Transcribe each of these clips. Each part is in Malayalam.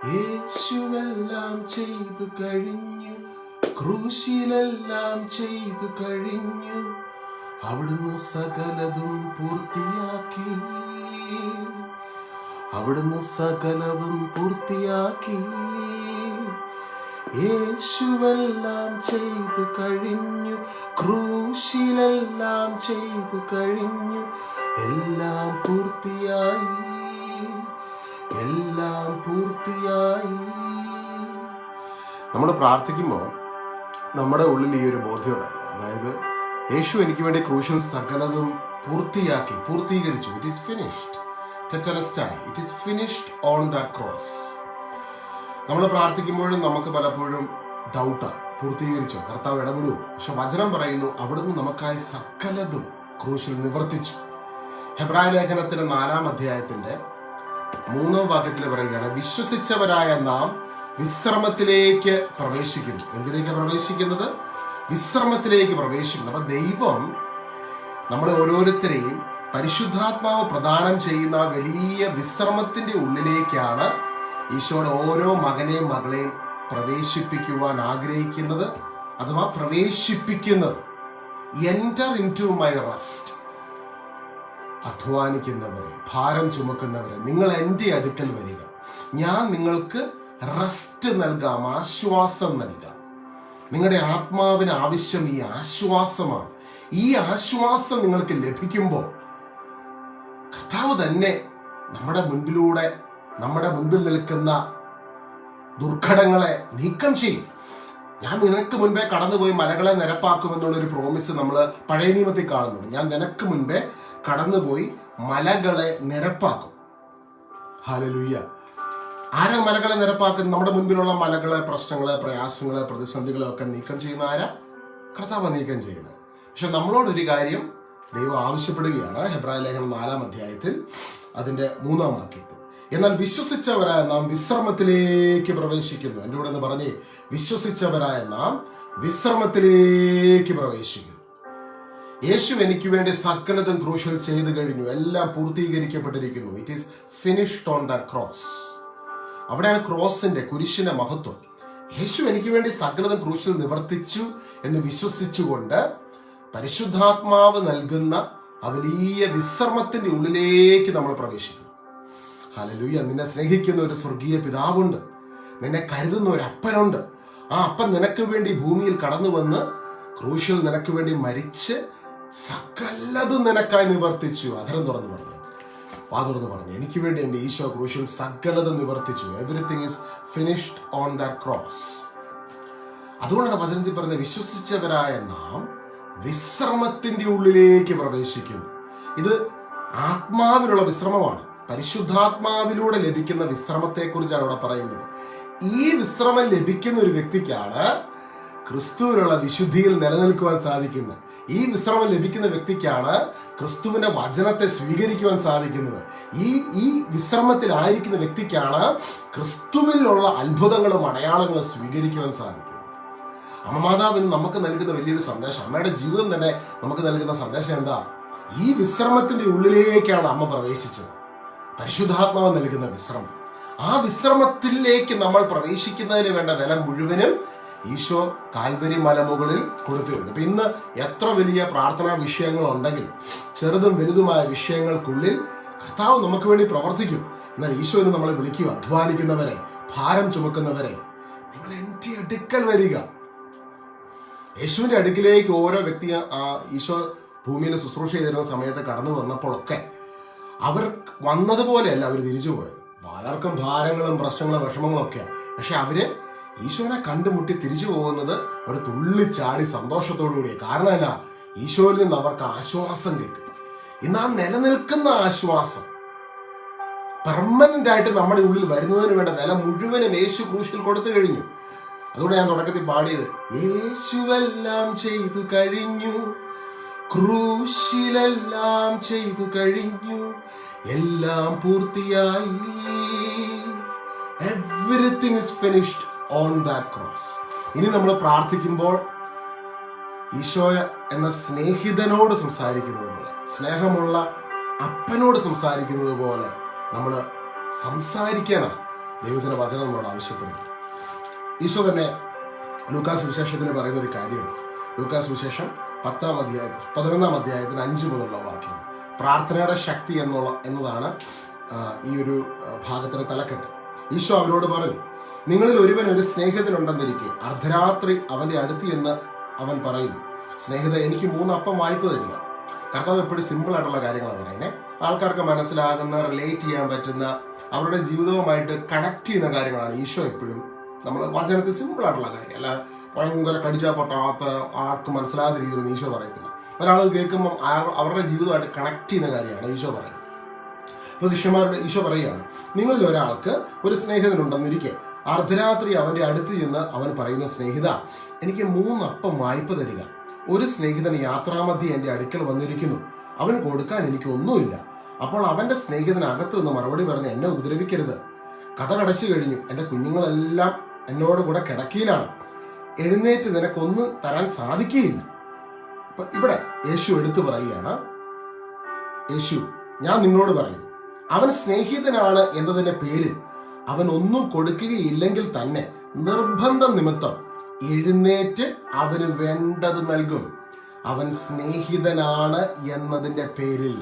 യേശുവെല്ലാം ചെയ്തു കഴിഞ്ഞു, ക്രൂശിലെല്ലാം ചെയ്തു കഴിഞ്ഞു, അവിടുന്ന് സകലതും പൂർത്തിയാക്കി, അവിടുന്ന് സകലവും പൂർത്തിയാക്കി. യേശുവെല്ലാം ചെയ്തു കഴിഞ്ഞു, ക്രൂശിലെല്ലാം ചെയ്തു കഴിഞ്ഞു, എല്ലാം പൂർത്തിയായി, എല്ലാം പൂർത്തിയായി. നമ്മൾ പ്രാർത്ഥിക്കുമ്പോൾ നമ്മുടെ ഉള്ളിൽ ഈ ഒരു ബോധ്യമുണ്ടായിരുന്നു. അതായത് യേശു എനിക്ക് വേണ്ടി ക്രൂശിൽ സകലതും പൂർത്തിയാക്കി, പൂർത്തീകരിച്ചു. It is finished. ടെറ്റലസ്റ്റായി, it is finished on that cross. നമ്മൾ പ്രാർത്ഥിക്കുമ്പോഴും നമുക്ക് പലപ്പോഴും ഡൗട്ടാണ്, പൂർത്തീകരിച്ചോ, കർത്താവ് ഇടപെടുമോ? പക്ഷെ വചനം പറയുന്നു അവിടുന്ന് നമുക്കായി സകലതും ക്രൂശിൽ നിവർത്തിച്ചു. ഹെബ്രായ ലേഖനത്തിന്റെ 4-ാം അധ്യായത്തിന്റെ 3-ാം വാക്യത്തിൽ പറയുകയാണ്, വിശ്വസിച്ചവരായ നാം വിശ്രമത്തിലേക്ക് പ്രവേശിക്കുന്നു. എന്തിലേക്ക് പ്രവേശിക്കുന്നത്? വിശ്രമത്തിലേക്ക് പ്രവേശിക്കുന്നു. അപ്പൊ ദൈവം നമ്മളെ ഓരോരുത്തരെയും പരിശുദ്ധാത്മാവ് പ്രദാനം ചെയ്യുന്ന വലിയ വിശ്രമത്തിന്റെ ഉള്ളിലേക്കാണ് ഈശോയുടെ ഓരോ മകനെയും മകളെയും പ്രവേശിപ്പിക്കുവാൻ ആഗ്രഹിക്കുന്നത്, അഥവാ പ്രവേശിപ്പിക്കുന്നത്. Enter into my rest. അധ്വാനിക്കുന്നവരെ, ഭാരം ചുമക്കുന്നവരെ, നിങ്ങൾ എൻ്റെ അടുക്കൽ വരിക, ഞാൻ നിങ്ങൾക്ക് റെസ്റ്റ് നൽകാം, ആശ്വാസം നൽകാം. നിങ്ങളുടെ ആത്മാവിന് ആവശ്യം ഈ ആശ്വാസമാണ്. ഈ ആശ്വാസം നിങ്ങൾക്ക് ലഭിക്കുമ്പോൾ കർത്താവ് തന്നെ നമ്മുടെ മുൻപിലൂടെ, നമ്മുടെ മുൻപിൽ നിൽക്കുന്ന ദുർഘടങ്ങളെ നീക്കം ചെയ്യും. ഞാൻ നിനക്ക് മുൻപേ കടന്നുപോയി മലകളെ നിരപ്പാക്കുമെന്നുള്ളൊരു പ്രോമിസ് നമ്മൾ പഴയ നിയമത്തിൽ കാണുന്നുണ്ട്. ഞാൻ നിനക്ക് മുൻപേ കടന്നുപോയി മലകളെ നിരപ്പാക്കും. ഹല്ലേലൂയ. ആരാ മലകളെ നിരപ്പാക്കുന്നത്? നമ്മുടെ മുൻപിലുള്ള മലകളെ, പ്രശ്നങ്ങളെ, പ്രയാസങ്ങളെ, പ്രതിസന്ധികളെ ഒക്കെ നീക്കം ചെയ്യുന്ന ആരാ? കർത്താവ് നീക്കം ചെയ്യുന്നത്. പക്ഷെ നമ്മളോടൊരു കാര്യം ദൈവം ആവശ്യപ്പെടുകയാണ്. ഹെബ്രായ ലേഖനം 4-ാം അധ്യായത്തിൽ അതിന്റെ 3-ാം വാക്യത്തിൽ, എന്നാൽ വിശ്വസിച്ചവരായ നാം വിശ്രമത്തിലേക്ക് പ്രവേശിക്കുന്നു. എൻ്റെ കൂടെ എന്ന് പറഞ്ഞേ, വിശ്വസിച്ചവരായ നാം വിശ്രമത്തിലേക്ക് പ്രവേശിക്കുന്നു. യേശു എനിക്ക് വേണ്ടി സകലതും ക്രൂശിൽ ചെയ്തു കഴിഞ്ഞു, എല്ലാം പൂർത്തീകരിക്കപ്പെട്ടിരിക്കുന്നു. It is finished on the cross. അവിടെയാണ് ക്രോസിന്റെ, കുരിശിന്റെ മഹത്വം. യേശു എനിക്ക് വേണ്ടി സകലതും ക്രൂശിൽ നിവർത്തിച്ചു എന്ന് വിശ്വസിച്ചുകൊണ്ട് പരിശുദ്ധാത്മാവ് നൽകുന്ന ആ വലിയ വിശ്രമത്തിന്റെ ഉള്ളിലേക്ക് നമ്മൾ പ്രവേശിക്കുന്നു. ഹല്ലേലൂയ. നിന്നെ സ്നേഹിക്കുന്ന ഒരു സ്വർഗീയ പിതാവുണ്ട്, നിന്നെ കരുതുന്ന ഒരു അപ്പനുണ്ട്. ആ അപ്പൻ നിനക്ക് വേണ്ടി ഭൂമിയിൽ കടന്നു വന്ന് ക്രൂശിൽ നിനക്ക് വേണ്ടി മരിച്ച് സകലതും നിനക്കായി നിവർത്തിച്ചു. അധരം തുറന്നു പറഞ്ഞു, വാതുറന്ന് പറഞ്ഞു, എനിക്ക് വേണ്ടി എൻ്റെ ഈശോ ക്രൂശിൽ സകലതും നിവർത്തിച്ചു. Everything is finished on that cross. അതുകൊണ്ടാണ് വചനത്തിൽ പറഞ്ഞത്, വിശ്വസിച്ചവരായ നാം വിശ്രമത്തിന്റെ ഉള്ളിലേക്ക് പ്രവേശിക്കുന്നു. ഇത് ആത്മാവിലുള്ള വിശ്രമമാണ്. പരിശുദ്ധാത്മാവിലൂടെ ലഭിക്കുന്ന വിശ്രമത്തെക്കുറിച്ചാണ് ഇവിടെ പറയുന്നത്. ഈ വിശ്രമം ലഭിക്കുന്ന ഒരു വ്യക്തിക്കാണ് ക്രിസ്തുവിനുള്ള വിശുദ്ധിയിൽ നിലനിൽക്കുവാൻ സാധിക്കുന്നത്. ഈ വിശ്രമം ലഭിക്കുന്ന വ്യക്തിക്കാണ് ക്രിസ്തുവിന്റെ വചനത്തെ സ്വീകരിക്കുവാൻ സാധിക്കുന്നത്. ഈ വിശ്രമത്തിലായിരിക്കുന്ന വ്യക്തിക്കാണ് ക്രിസ്തുവിലുള്ള അത്ഭുതങ്ങളും അടയാളങ്ങളും സ്വീകരിക്കുവാൻ സാധിക്കുന്നത്. അമ്മമാതാവിന് നമുക്ക് നൽകുന്ന വലിയൊരു സന്ദേശം, അമ്മയുടെ ജീവിതം തന്നെ നമുക്ക് നൽകുന്ന സന്ദേശം എന്താ? ഈ വിശ്രമത്തിന്റെ ഉള്ളിലേക്കാണ് അമ്മ പ്രവേശിച്ചത്. പരിശുദ്ധാത്മാവ് നൽകുന്ന വിശ്രമം. ആ വിശ്രമത്തിലേക്ക് നമ്മൾ പ്രവേശിക്കുന്നതിന് വേണ്ട വില മുഴുവനും ഈശോ കാൽവരി മലമുകളിൽ കൊടുത്തിട്ടുണ്ട്. അപ്പൊ ഇന്ന് എത്ര വലിയ പ്രാർത്ഥനാ വിഷയങ്ങൾ ഉണ്ടെങ്കിലും, ചെറുതും വലുതുമായ വിഷയങ്ങൾക്കുള്ളിൽ കർത്താവ് നമുക്ക് വേണ്ടി പ്രവർത്തിക്കും. എന്നാൽ ഈശോനെ നമ്മളെ വിളിക്കുക, അധ്വാനിക്കുന്നവരെ, ഭാരം ചുമക്കുന്നവരെ, നിങ്ങൾ എൻ്റെ അടുക്കൽ വരിക. യേശുവിന്റെ അടുക്കിലേക്ക് ഓരോ വ്യക്തി ഈശോ ഭൂമിയിൽ ശുശ്രൂഷ ചെയ്തിരുന്ന സമയത്ത് കടന്നു വന്നപ്പോഴൊക്കെ അവർ വന്നതുപോലെയല്ല അവർ തിരിച്ചു പോയത്. പലർക്കും ഭാരങ്ങളും പ്രശ്നങ്ങളും വിഷമങ്ങളും ഒക്കെയാണ്. പക്ഷെ അവര് ഈശോനെ കണ്ടുമുട്ടി തിരിച്ചു പോകുന്നത് ഒരു തുള്ളിച്ചാടി സന്തോഷത്തോടു കൂടി. കാരണം അല്ല, ഈശോയിൽ നിന്ന് അവർക്ക് ആശ്വാസം കിട്ടി. ഇന്ന് ആ നിലനിൽക്കുന്ന ആശ്വാസം പെർമനന്റ് ആയിട്ട് നമ്മുടെ ഉള്ളിൽ വരുന്നതിന് വേണ്ട വില മുഴുവനും യേശു ക്രൂശിൽ കൊടുത്തു കഴിഞ്ഞു. അതുകൊണ്ട് ഞാൻ തുടക്കത്തിൽ പാടിയത്, യേശുവെല്ലാം ചെയ്തു കഴിഞ്ഞു, ക്രൂശിലെല്ലാം ചെയ്തു കഴിഞ്ഞു, എല്ലാം പൂർത്തിയായി. Everything is finished on that cross. ഇനി നമ്മൾ പ്രാർത്ഥിക്കുമ്പോൾ ഈശോയ എന്ന സ്നേഹിതനോട് സംസാരിക്കുന്നത് പോലെ, സ്നേഹമുള്ള അപ്പനോട് സംസാരിക്കുന്നത് പോലെ നമ്മൾ സംസാരിക്കാനാണ്. ദൈവത്തിന്റെ വചനം നമ്മളോട് ആവശ്യപ്പെടുന്നു. ഈശോ തന്നെ ലൂക്കാസ് സുവിശേഷത്തിന് പറയുന്ന ഒരു കാര്യമുണ്ട്. ലൂക്കാസ് സുവിശേഷം 11-ാം അധ്യായത്തിന് 5 മുതലുള്ള വാക്യങ്ങൾ. പ്രാർത്ഥനയുടെ ശക്തി എന്നതാണ് ഈ ഒരു ഭാഗത്തിന് തലക്കെട്ട്. ഈശോ അവരോട് പറഞ്ഞു, നിങ്ങളിൽ ഒരുവൻ ഒരു സ്നേഹിതനുണ്ടെന്നിരിക്കെ അർദ്ധരാത്രി അവന്റെ അടുത്ത് എന്ന് അവൻ പറയുന്നു, സ്നേഹിത, എനിക്ക് 3 അപ്പം വായ്പ തരിക. കർത്താവ് എപ്പോഴും സിമ്പിൾ ആയിട്ടുള്ള കാര്യങ്ങളാണ് പറയുന്നത്. ആൾക്കാർക്ക് മനസ്സിലാകുന്ന, റിലേറ്റ് ചെയ്യാൻ പറ്റുന്ന, അവരുടെ ജീവിതവുമായിട്ട് കണക്ട് ചെയ്യുന്ന കാര്യങ്ങളാണ് ഈശോ എപ്പോഴും നമ്മൾ വചനത്തിൽ സിമ്പിൾ ആയിട്ടുള്ള കാര്യം. അല്ല ഭയങ്കര കടിച്ചാൽ പൊട്ടാത്ത, ആർക്കും മനസ്സിലാകാത്ത രീതിയിലൊന്നും ഈശോ പറയത്തില്ല. ഒരാൾ കേൾക്കുമ്പോൾ അവരുടെ ജീവിതമായിട്ട് കണക്ട് ചെയ്യുന്ന കാര്യമാണ് ഈശോ പറയുന്നത്. അപ്പോൾ ശിഷ്യന്മാരുടെ ഈശോ പറയുകയാണ്, നിങ്ങളിൽ ഒരാൾക്ക് ഒരു സ്നേഹിതനുണ്ടെന്നിരിക്കെ അർദ്ധരാത്രി അവന്റെ അടുത്ത് ചെന്ന് അവൻ പറയുന്നു, സ്നേഹിത, എനിക്ക് 3 അപ്പം വായ്പ തരിക. ഒരു സ്നേഹിതൻ യാത്രാമധ്യേ എൻ്റെ അടുക്കൽ വന്നിരിക്കുന്നു, അവന് കൊടുക്കാൻ എനിക്ക് ഒന്നുമില്ല. അപ്പോൾ അവന്റെ സ്നേഹിതൻ അകത്ത് നിന്ന് മറുപടി പറഞ്ഞ്, എന്നെ ഉപദ്രവിക്കരുത്, കഥ കടച്ചു കഴിഞ്ഞു, എൻ്റെ കുഞ്ഞുങ്ങളെല്ലാം എന്നോട് കൂടെ കിടക്കയിലാണ്, എഴുന്നേറ്റ് നിനക്കൊന്നും തരാൻ സാധിക്കുകയില്ല. അപ്പൊ ഇവിടെ യേശു എടുത്തു പറയുകയാണ്, യേശു, ഞാൻ നിങ്ങളോട് പറയും, അവൻ സ്നേഹിതനാണ് എന്നതിന്റെ പേരിൽ അവൻ ഒന്നും കൊടുക്കുകയില്ലെങ്കിൽ തന്നെ നിർബന്ധ നിമിത്തം എഴുന്നേറ്റ് അവന് വേണ്ടത് നൽകും. അവൻ സ്നേഹിതനാണ് എന്നതിന്റെ പേരിൽ.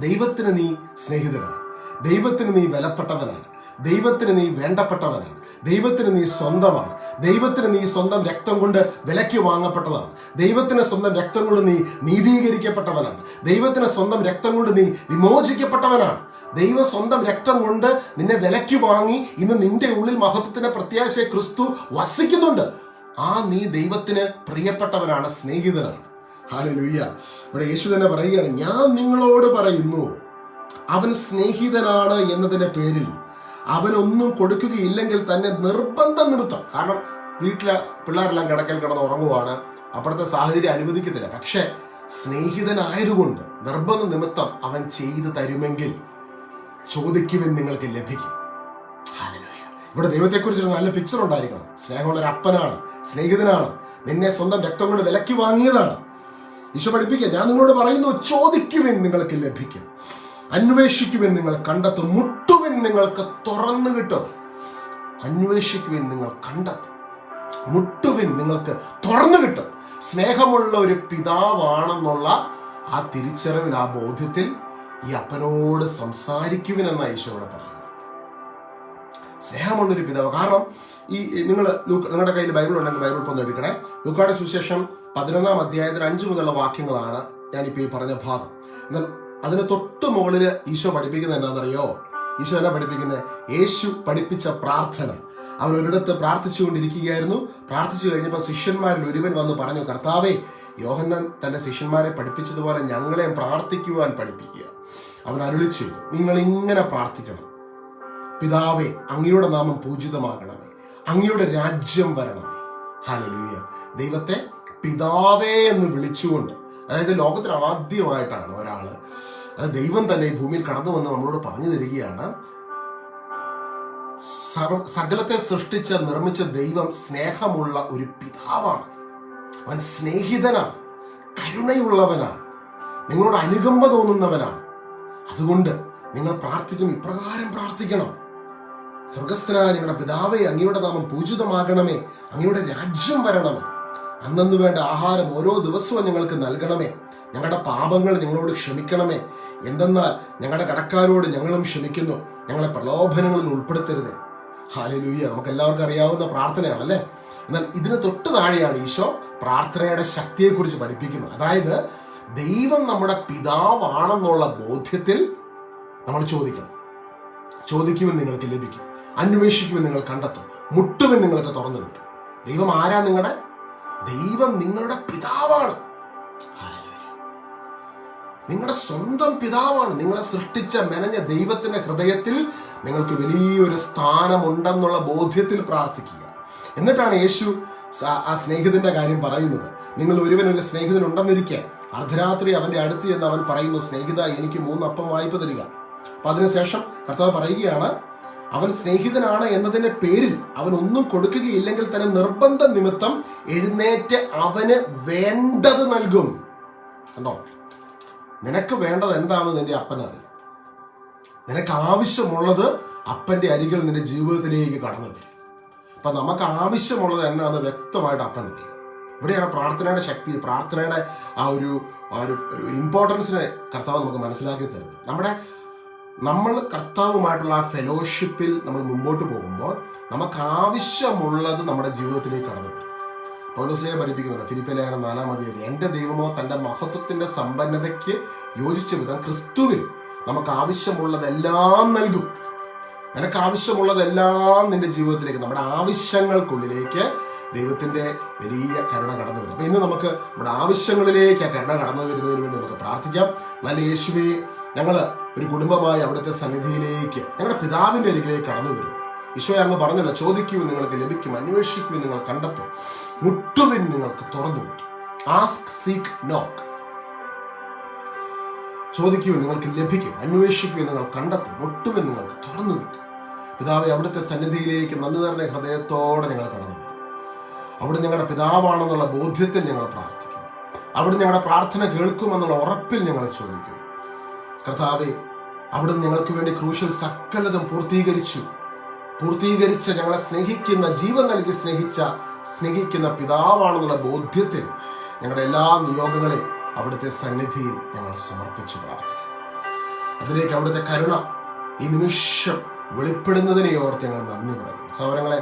ദൈവത്തിന് നീ സ്നേഹിതനാണ്, ദൈവത്തിന് നീ വിലപ്പെട്ടവനാണ്, ദൈവത്തിന് നീ വേണ്ടപ്പെട്ടവനാണ്, ദൈവത്തിന് നീ സ്വന്തമാണ്, ദൈവത്തിന് നീ സ്വന്തം രക്തം കൊണ്ട് വിലയ്ക്ക് വാങ്ങപ്പെട്ടതാണ്, ദൈവത്തിന് സ്വന്തം രക്തം കൊണ്ട് നീ നീതീകരിക്കപ്പെട്ടവനാണ്, ദൈവത്തിന് സ്വന്തം രക്തം കൊണ്ട് നീ വിമോചിക്കപ്പെട്ടവനാണ്. ദൈവം സ്വന്തം രക്തം കൊണ്ട് നിന്നെ വിലയ്ക്ക് വാങ്ങി ഇന്ന് നിന്റെ ഉള്ളിൽ മഹത്വത്തിന്റെ പ്രത്യാശയെ ക്രിസ്തു വസിക്കുന്നുണ്ട്. നീ ദൈവത്തിന് പ്രിയപ്പെട്ടവനാണ്, സ്നേഹിതനാണ്. ഹല്ലേലൂയ. ഇവിടെ യേശു തന്നെ പറയുകയാണ്, ഞാൻ നിങ്ങളോട് പറയുന്നു, അവൻ സ്നേഹിതനാണ് എന്നതിന്റെ പേരിൽ അവനൊന്നും കൊടുക്കുകയില്ലെങ്കിൽ തന്നെ നിർബന്ധ നിമിത്തം, കാരണം വീട്ടിലെ പിള്ളേരെല്ലാം കിടക്കൽ കിടന്ന് ഉറങ്ങുവാണ്, അപ്പോഴത്തെ സാഹചര്യം അനുവദിക്കത്തില്ല, പക്ഷെ സ്നേഹിതനായതുകൊണ്ട് നിർബന്ധ നിമിത്തം അവൻ ചെയ്തു തരുമെങ്കിൽ ചോദിക്കുവിൻ, നിങ്ങൾക്ക് ലഭിക്കും. ഇവിടെ ദൈവത്തെക്കുറിച്ചൊരു നല്ല പിക്ചർ ഉണ്ടായിരിക്കണം. സ്നേഹമുള്ള ഒരു അപ്പനാണ്, സ്നേഹിതനാണ്, നിന്നെ സ്വന്തം രക്തം കൊണ്ട് വിലക്കി വാങ്ങിയതാണ്. ഈശോ പഠിപ്പിക്കുക, ഞാൻ നിങ്ങളോട് പറയുന്നു, ചോദിക്കുവിൻ, നിങ്ങൾക്ക് ലഭിക്കും, അന്വേഷിക്കുവിൻ, നിങ്ങൾ കണ്ടെത്തും, മുട്ടുവിൻ, നിങ്ങൾക്ക് തുറന്നു കിട്ടും. അന്വേഷിക്കുവിൻ, നിങ്ങൾ കണ്ടെത്തും, മുട്ടുവിൻ, നിങ്ങൾക്ക് തുറന്നു കിട്ടും. സ്നേഹമുള്ള ഒരു പിതാവാണെന്നുള്ള ആ തിരിച്ചറിവിൽ, ആ ബോധ്യത്തിൽ ഈ അപ്പനോട് സംസാരിക്കുവിനെന്ന ഈശോയോട് പറയുന്നു. സ്നേഹമുള്ളൊരു പിതാവ്. കാരണം നിങ്ങളുടെ കയ്യിൽ ബൈബിൾ ഉണ്ടെങ്കിൽ ബൈബിൾ ഒന്ന് എടുക്കണേ. ലൂക്കായുടെ സുവിശേഷം 11-ാം അധ്യായത്തിൽ 5 മുതലുള്ള വാക്യങ്ങളാണ് ഞാനിപ്പോൾ ഈ പറഞ്ഞ ഭാഗം. എന്നാൽ അതിന് തൊട്ട് മുകളിൽ ഈശോ പഠിപ്പിക്കുന്നത് എന്താണെന്നറിയോ? ഈശോ എന്നാ പഠിപ്പിക്കുന്നത്? യേശു പഠിപ്പിച്ച പ്രാർത്ഥന. അവൻ ഒരിടത്ത് പ്രാർത്ഥിച്ചുകൊണ്ടിരിക്കുകയായിരുന്നു. പ്രാർത്ഥിച്ചു കഴിഞ്ഞപ്പോൾ ശിഷ്യന്മാരിൽ ഒരുവൻ വന്ന് പറഞ്ഞു, കർത്താവേ, യോഹന്നാൻ തന്റെ ശിഷ്യന്മാരെ പഠിപ്പിച്ചതുപോലെ ഞങ്ങളെ പ്രാർത്ഥിക്കുവാൻ പഠിപ്പിക്കുക. അവൻ അരുളിച്ചു, നിങ്ങൾ ഇങ്ങനെ പ്രാർത്ഥിക്കണം, പിതാവേ, അങ്ങയുടെ നാമം പൂജിതമാകണമേ, അങ്ങയുടെ രാജ്യം വരണമേ. ഹല്ലേലൂയ. ദൈവത്തെ പിതാവേ എന്ന് വിളിച്ചുകൊണ്ട്, അതായത് ലോകത്തിൽ ആദ്യമായിട്ടാണ് ഒരാള്, അത് ദൈവം തന്നെ ഈ ഭൂമിയിൽ കടന്നു വന്ന് നമ്മളോട് പറഞ്ഞു തരികയാണ്, സകലത്തെ സൃഷ്ടിച്ച നിർമ്മിച്ച ദൈവം സ്നേഹമുള്ള ഒരു പിതാവാണ്. അവൻ സ്നേഹിതനാണ്, കരുണയുള്ളവനാണ്, നിങ്ങളോട് അനുകമ്പ തോന്നുന്നവനാണ്. അതുകൊണ്ട് നിങ്ങൾ പ്രാർത്ഥിക്കും, ഇപ്രകാരം പ്രാർത്ഥിക്കണം, സ്വർഗസ്ഥനായ ഞങ്ങളുടെ പിതാവേ, അങ്ങയുടെ നാമം പൂജിതമാകണമേ, അങ്ങയുടെ രാജ്യം വരണമേ, അന്നു വേണ്ട ആഹാരം ഓരോ ദിവസവും ഞങ്ങൾക്ക് നൽകണമേ, ഞങ്ങളുടെ പാപങ്ങൾ ഞങ്ങളോട് ക്ഷമിക്കണമേ, എന്തെന്നാൽ ഞങ്ങളുടെ കടക്കാരോട് ഞങ്ങളും ക്ഷമിക്കുന്നു, ഞങ്ങളെ പ്രലോഭനങ്ങളിൽ ഉൾപ്പെടുത്തരുത്. ഹല്ലേലൂയ. നമുക്ക് എല്ലാവർക്കും അറിയാവുന്ന പ്രാർത്ഥനയാണല്ലേ. എന്നാൽ ഇതിന് തൊട്ട് താഴെയാണ് ഈശോ പ്രാർത്ഥനയുടെ ശക്തിയെക്കുറിച്ച് പഠിപ്പിക്കുന്നത്. അതായത് ദൈവം നമ്മുടെ പിതാവാണെന്നുള്ള ബോധ്യത്തിൽ നമ്മൾ ചോദിക്കണം. ചോദിക്കുമെന്ന് നിങ്ങൾക്ക് ലഭിക്കും, അന്വേഷിക്കുമെന്ന് നിങ്ങൾ കണ്ടെത്തും, മുട്ടുമെന്ന് നിങ്ങൾക്ക് തുറന്നു കിട്ടും. ദൈവം ആരാ? ദൈവം നിങ്ങളുടെ പിതാവാണ്. നിങ്ങളുടെ സ്വന്തം പിതാവാണ്. നിങ്ങളെ സൃഷ്ടിച്ച മെനഞ്ഞ ദൈവത്തിന്റെ ഹൃദയത്തിൽ നിങ്ങൾക്ക് വലിയൊരു സ്ഥാനമുണ്ടെന്നുള്ള ബോധ്യത്തിൽ പ്രാർത്ഥിക്കുക. എന്നിട്ടാണ് യേശു ആ സ്നേഹിതന്റെ കാര്യം പറയുന്നത്. നിങ്ങൾ ഒരുവനൊരു സ്നേഹിതൻ ഉണ്ടെന്നിരിക്കെ അർദ്ധരാത്രി അവന്റെ അടുത്ത് എന്ന് അവൻ പറയുന്നു, സ്നേഹിത, എനിക്ക് 3 അപ്പം വായ്പ തരിക. അപ്പൊ അതിനുശേഷം കർത്താവ് പറയുകയാണ്, അവൻ സ്നേഹിതനാണ് എന്നതിന്റെ പേരിൽ അവൻ ഒന്നും കൊടുക്കുകയില്ലെങ്കിൽ തന്നെ നിർബന്ധ നിമിത്തം എഴുന്നേറ്റ് അവന് വേണ്ടത് നൽകും. കണ്ടോ? നിനക്ക് വേണ്ടത് എന്താണെന്ന് നിന്റെ അപ്പനറിയാം. നിനക്ക് ആവശ്യമുള്ളത് അപ്പൻ്റെ അരികിൽ നിന്റെ ജീവിതത്തിലേക്ക് കടന്നു വരും. അപ്പം നമുക്ക് ആവശ്യമുള്ളത് എന്നാന്ന് വ്യക്തമായിട്ട് അപ്പൻ അറിയും. ഇവിടെയാണ് പ്രാർത്ഥനയുടെ ശക്തി, പ്രാർത്ഥനയുടെ ആ ഒരു ഇമ്പോർട്ടൻസിനെ കർത്താവ് നമുക്ക് മനസ്സിലാക്കി തരുന്നത്. നമ്മൾ കർത്താവുമായിട്ടുള്ള ആ ഫെലോഷിപ്പിൽ നമ്മൾ മുമ്പോട്ട് പോകുമ്പോൾ നമുക്ക് ആവശ്യമുള്ളത് നമ്മുടെ ജീവിതത്തിലേക്ക് കടന്നു വരും. പൗലോസ്ലീഹ പഠിപ്പിക്കുന്നുണ്ട് ഫിലിപ്പിയ ലേഖനം 4-ാം അധ്യായത്തിൽ, എൻ്റെ ദൈവമോ തൻ്റെ മഹത്വത്തിന്റെ സമ്പന്നതയ്ക്ക് യോജിച്ച വിധം ക്രിസ്തുവിൽ നമുക്ക് ആവശ്യമുള്ളതെല്ലാം നൽകും. നിനക്ക് ആവശ്യമുള്ളതെല്ലാം നിന്റെ ജീവിതത്തിലേക്ക്, നമ്മുടെ ആവശ്യങ്ങൾക്കുള്ളിലേക്ക് ദൈവത്തിന്റെ വലിയ കരുണ കടന്നു വരും. അപ്പൊ ഇന്ന് നമുക്ക് നമ്മുടെ ആവശ്യങ്ങളിലേക്ക് ആ കരുണ കടന്നു വരുന്നതിന് വേണ്ടി നമുക്ക് പ്രാർത്ഥിക്കാം. നല്ല യേശുവേ, ഞങ്ങൾ ഒരു കുടുംബമായി അവിടുത്തെ സന്നിധിയിലേക്ക്, ഞങ്ങളുടെ പിതാവിന്റെ അരികിലേക്ക് കടന്നു വരും. ഈശോയെ, അങ്ങ് പറഞ്ഞല്ലോ, ചോദിക്കുവിൻ നിങ്ങൾക്ക് ലഭിക്കും, അന്വേഷിക്കുവിൻ നിങ്ങൾ കണ്ടെത്തും, മുട്ടുവിൻ നിങ്ങൾക്ക് തുറന്നു കിട്ടും. ആസ്ക്, സീക്ക്, നോക്ക്. ചോദിക്കുവിൻ നിങ്ങൾക്ക് ലഭിക്കും, അന്വേഷിക്കുവിൻ നിങ്ങൾ കണ്ടെത്തും, മുട്ടുവിൻ നിങ്ങൾക്ക് തുറന്നു കിട്ടും. പിതാവെ, അവിടുത്തെ സന്നിധിയിലേക്ക് നന്ദി നിറഞ്ഞ ഹൃദയത്തോടെ ഞങ്ങൾ കടന്നു വരും. അവിടെ ഞങ്ങളുടെ പിതാവാണെന്നുള്ള ബോധ്യത്തിൽ ഞങ്ങൾ പ്രാർത്ഥിക്കും. അവിടെ ഞങ്ങളുടെ പ്രാർത്ഥന കേൾക്കുമെന്നുള്ള ഉറപ്പിൽ ഞങ്ങൾ ചോദിക്കും. കർത്താവെ, അവിടെ ഞങ്ങൾക്ക് വേണ്ടി ക്രൂശിൽ സകലതും പൂർത്തീകരിച്ച് ഞങ്ങളെ സ്നേഹിക്കുന്ന, ജീവൻ നൽകി സ്നേഹിക്കുന്ന പിതാവാണെന്നുള്ള ബോധ്യത്തിൽ ഞങ്ങളുടെ എല്ലാ നിയോഗങ്ങളെയും അവിടുത്തെ സന്നിധിയിൽ ഞങ്ങൾ സമർപ്പിച്ച് പ്രാർത്ഥിക്കും. അതിലേക്ക് അവിടുത്തെ കരുണ ഈ നിമിഷം വെളിപ്പെടുന്നതിനെ ഓർത്ത് ഞങ്ങൾ നന്ദി പറയും. സഹോദരങ്ങളെ,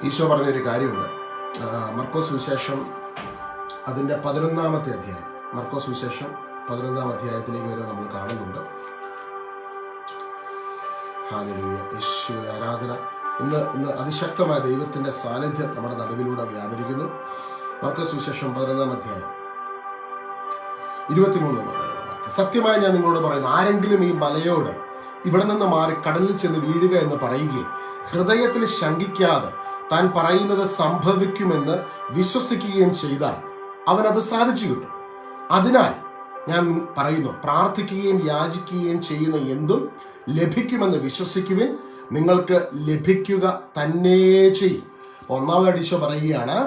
ഈശോ പറഞ്ഞൊരു കാര്യമുണ്ട്. മർക്കോസ് സുവിശേഷം അതിൻ്റെ 11-ാമത്തെ അധ്യായം, മർക്കോസ് സുവിശേഷം 11-ാം അധ്യായത്തിലേക്ക് വരെ നമ്മൾ കാണുന്നുണ്ട്. ഹല്ലേലൂയ, യേശുവേ ആരാധന. ഇന്ന് അതിശക്തമായ ദൈവത്തിന്റെ സാന്നിധ്യം നമ്മുടെ നടുവിലൂടെ വ്യാപരിക്കുന്നു. മർക്കോസ് സുവിശേഷം 11-ാം അധ്യായം 23 മുതലുള്ള വാക്യം. സത്യമായി ഞാൻ നിങ്ങളോട് പറയുന്നു, ആരെങ്കിലും ഈ മലയോട് ഇവിടെ നിന്ന് മാറി കടലിൽ ചെന്ന് വീഴുക എന്ന് പറയുകയും ഹൃദയത്തിൽ ശങ്കിക്കാതെ താൻ പറയുന്നത് സംഭവിക്കുമെന്ന് വിശ്വസിക്കുകയും ചെയ്താൽ അവനത് സാധിച്ചു കിട്ടും. അതിനാൽ ഞാൻ പറയുന്നു, പ്രാർത്ഥിക്കുകയും യാചിക്കുകയും ചെയ്യുന്ന എന്തും ലഭിക്കുമെന്ന് വിശ്വസിക്കുവിൻ, നിങ്ങൾക്ക് ലഭിക്കുക തന്നെ ചെയ്യും. ഒന്നാമതായിട്ട് ഈശോ പറയുകയാണ്,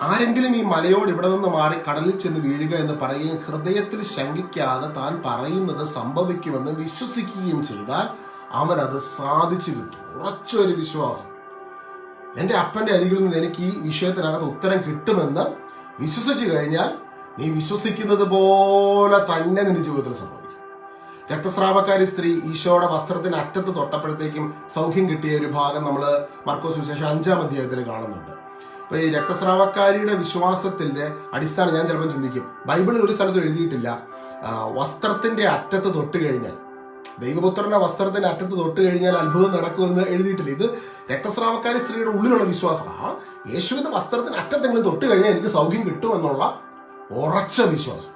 ആരെങ്കിലും ഈ മലയോട് ഇവിടെ നിന്ന് മാറി കടലിൽ ചെന്ന് വീഴുക എന്ന് പറയുകയും ഹൃദയത്തിൽ ശങ്കിക്കാതെ താൻ പറയുന്നത് സംഭവിക്കുമെന്ന് വിശ്വസിക്കുകയും ചെയ്താൽ അവനത് സാധിച്ചു കിട്ടും. ഉറച്ചൊരു വിശ്വാസം. എൻ്റെ അപ്പൻ്റെ അരികിൽ നിന്ന് എനിക്ക് ഈ വിഷയത്തിനകത്ത് ഉത്തരം കിട്ടുമെന്ന് വിശ്വസിച്ചു കഴിഞ്ഞാൽ നീ വിശ്വസിക്കുന്നത് പോലെ തന്നെ നിന്റെ ജീവിതത്തിൽ സംഭവിക്കും. രക്തസ്രാവക്കാരി സ്ത്രീ ഈശോയുടെ വസ്ത്രത്തിന് അറ്റത്ത് തൊട്ടപ്പോഴത്തേക്കും സൗഖ്യം കിട്ടിയ ഒരു ഭാഗം നമ്മൾ മർക്കോസ് സുവിശേഷം 5-ാം അധ്യായത്തിൽ കാണുന്നുണ്ട്. അപ്പൊ ഈ രക്തസ്രാവക്കാരിയുടെ വിശ്വാസത്തിന്റെ അടിസ്ഥാനം ഞാൻ ചിലപ്പോൾ ചിന്തിക്കും, ബൈബിളിൽ ഒരു സ്ഥലത്തും എഴുതിയിട്ടില്ല വസ്ത്രത്തിന്റെ അറ്റത്ത് തൊട്ട് കഴിഞ്ഞാൽ, ദൈവപുത്രന്റെ വസ്ത്രത്തിന്റെ അറ്റത്ത് തൊട്ട് കഴിഞ്ഞാൽ അത്ഭുതം നടക്കുമെന്ന് എഴുതിയിട്ടില്ല. ഇത് രക്തസ്രാവക്കാരി സ്ത്രീയുടെ ഉള്ളിലുള്ള വിശ്വാസം. യേശുവിന്റെ വസ്ത്രത്തിന് അറ്റത്തെങ്കിലും തൊട്ട് കഴിഞ്ഞാൽ എനിക്ക് സൗഖ്യം കിട്ടുമെന്നുള്ള ഉറച്ച വിശ്വാസം.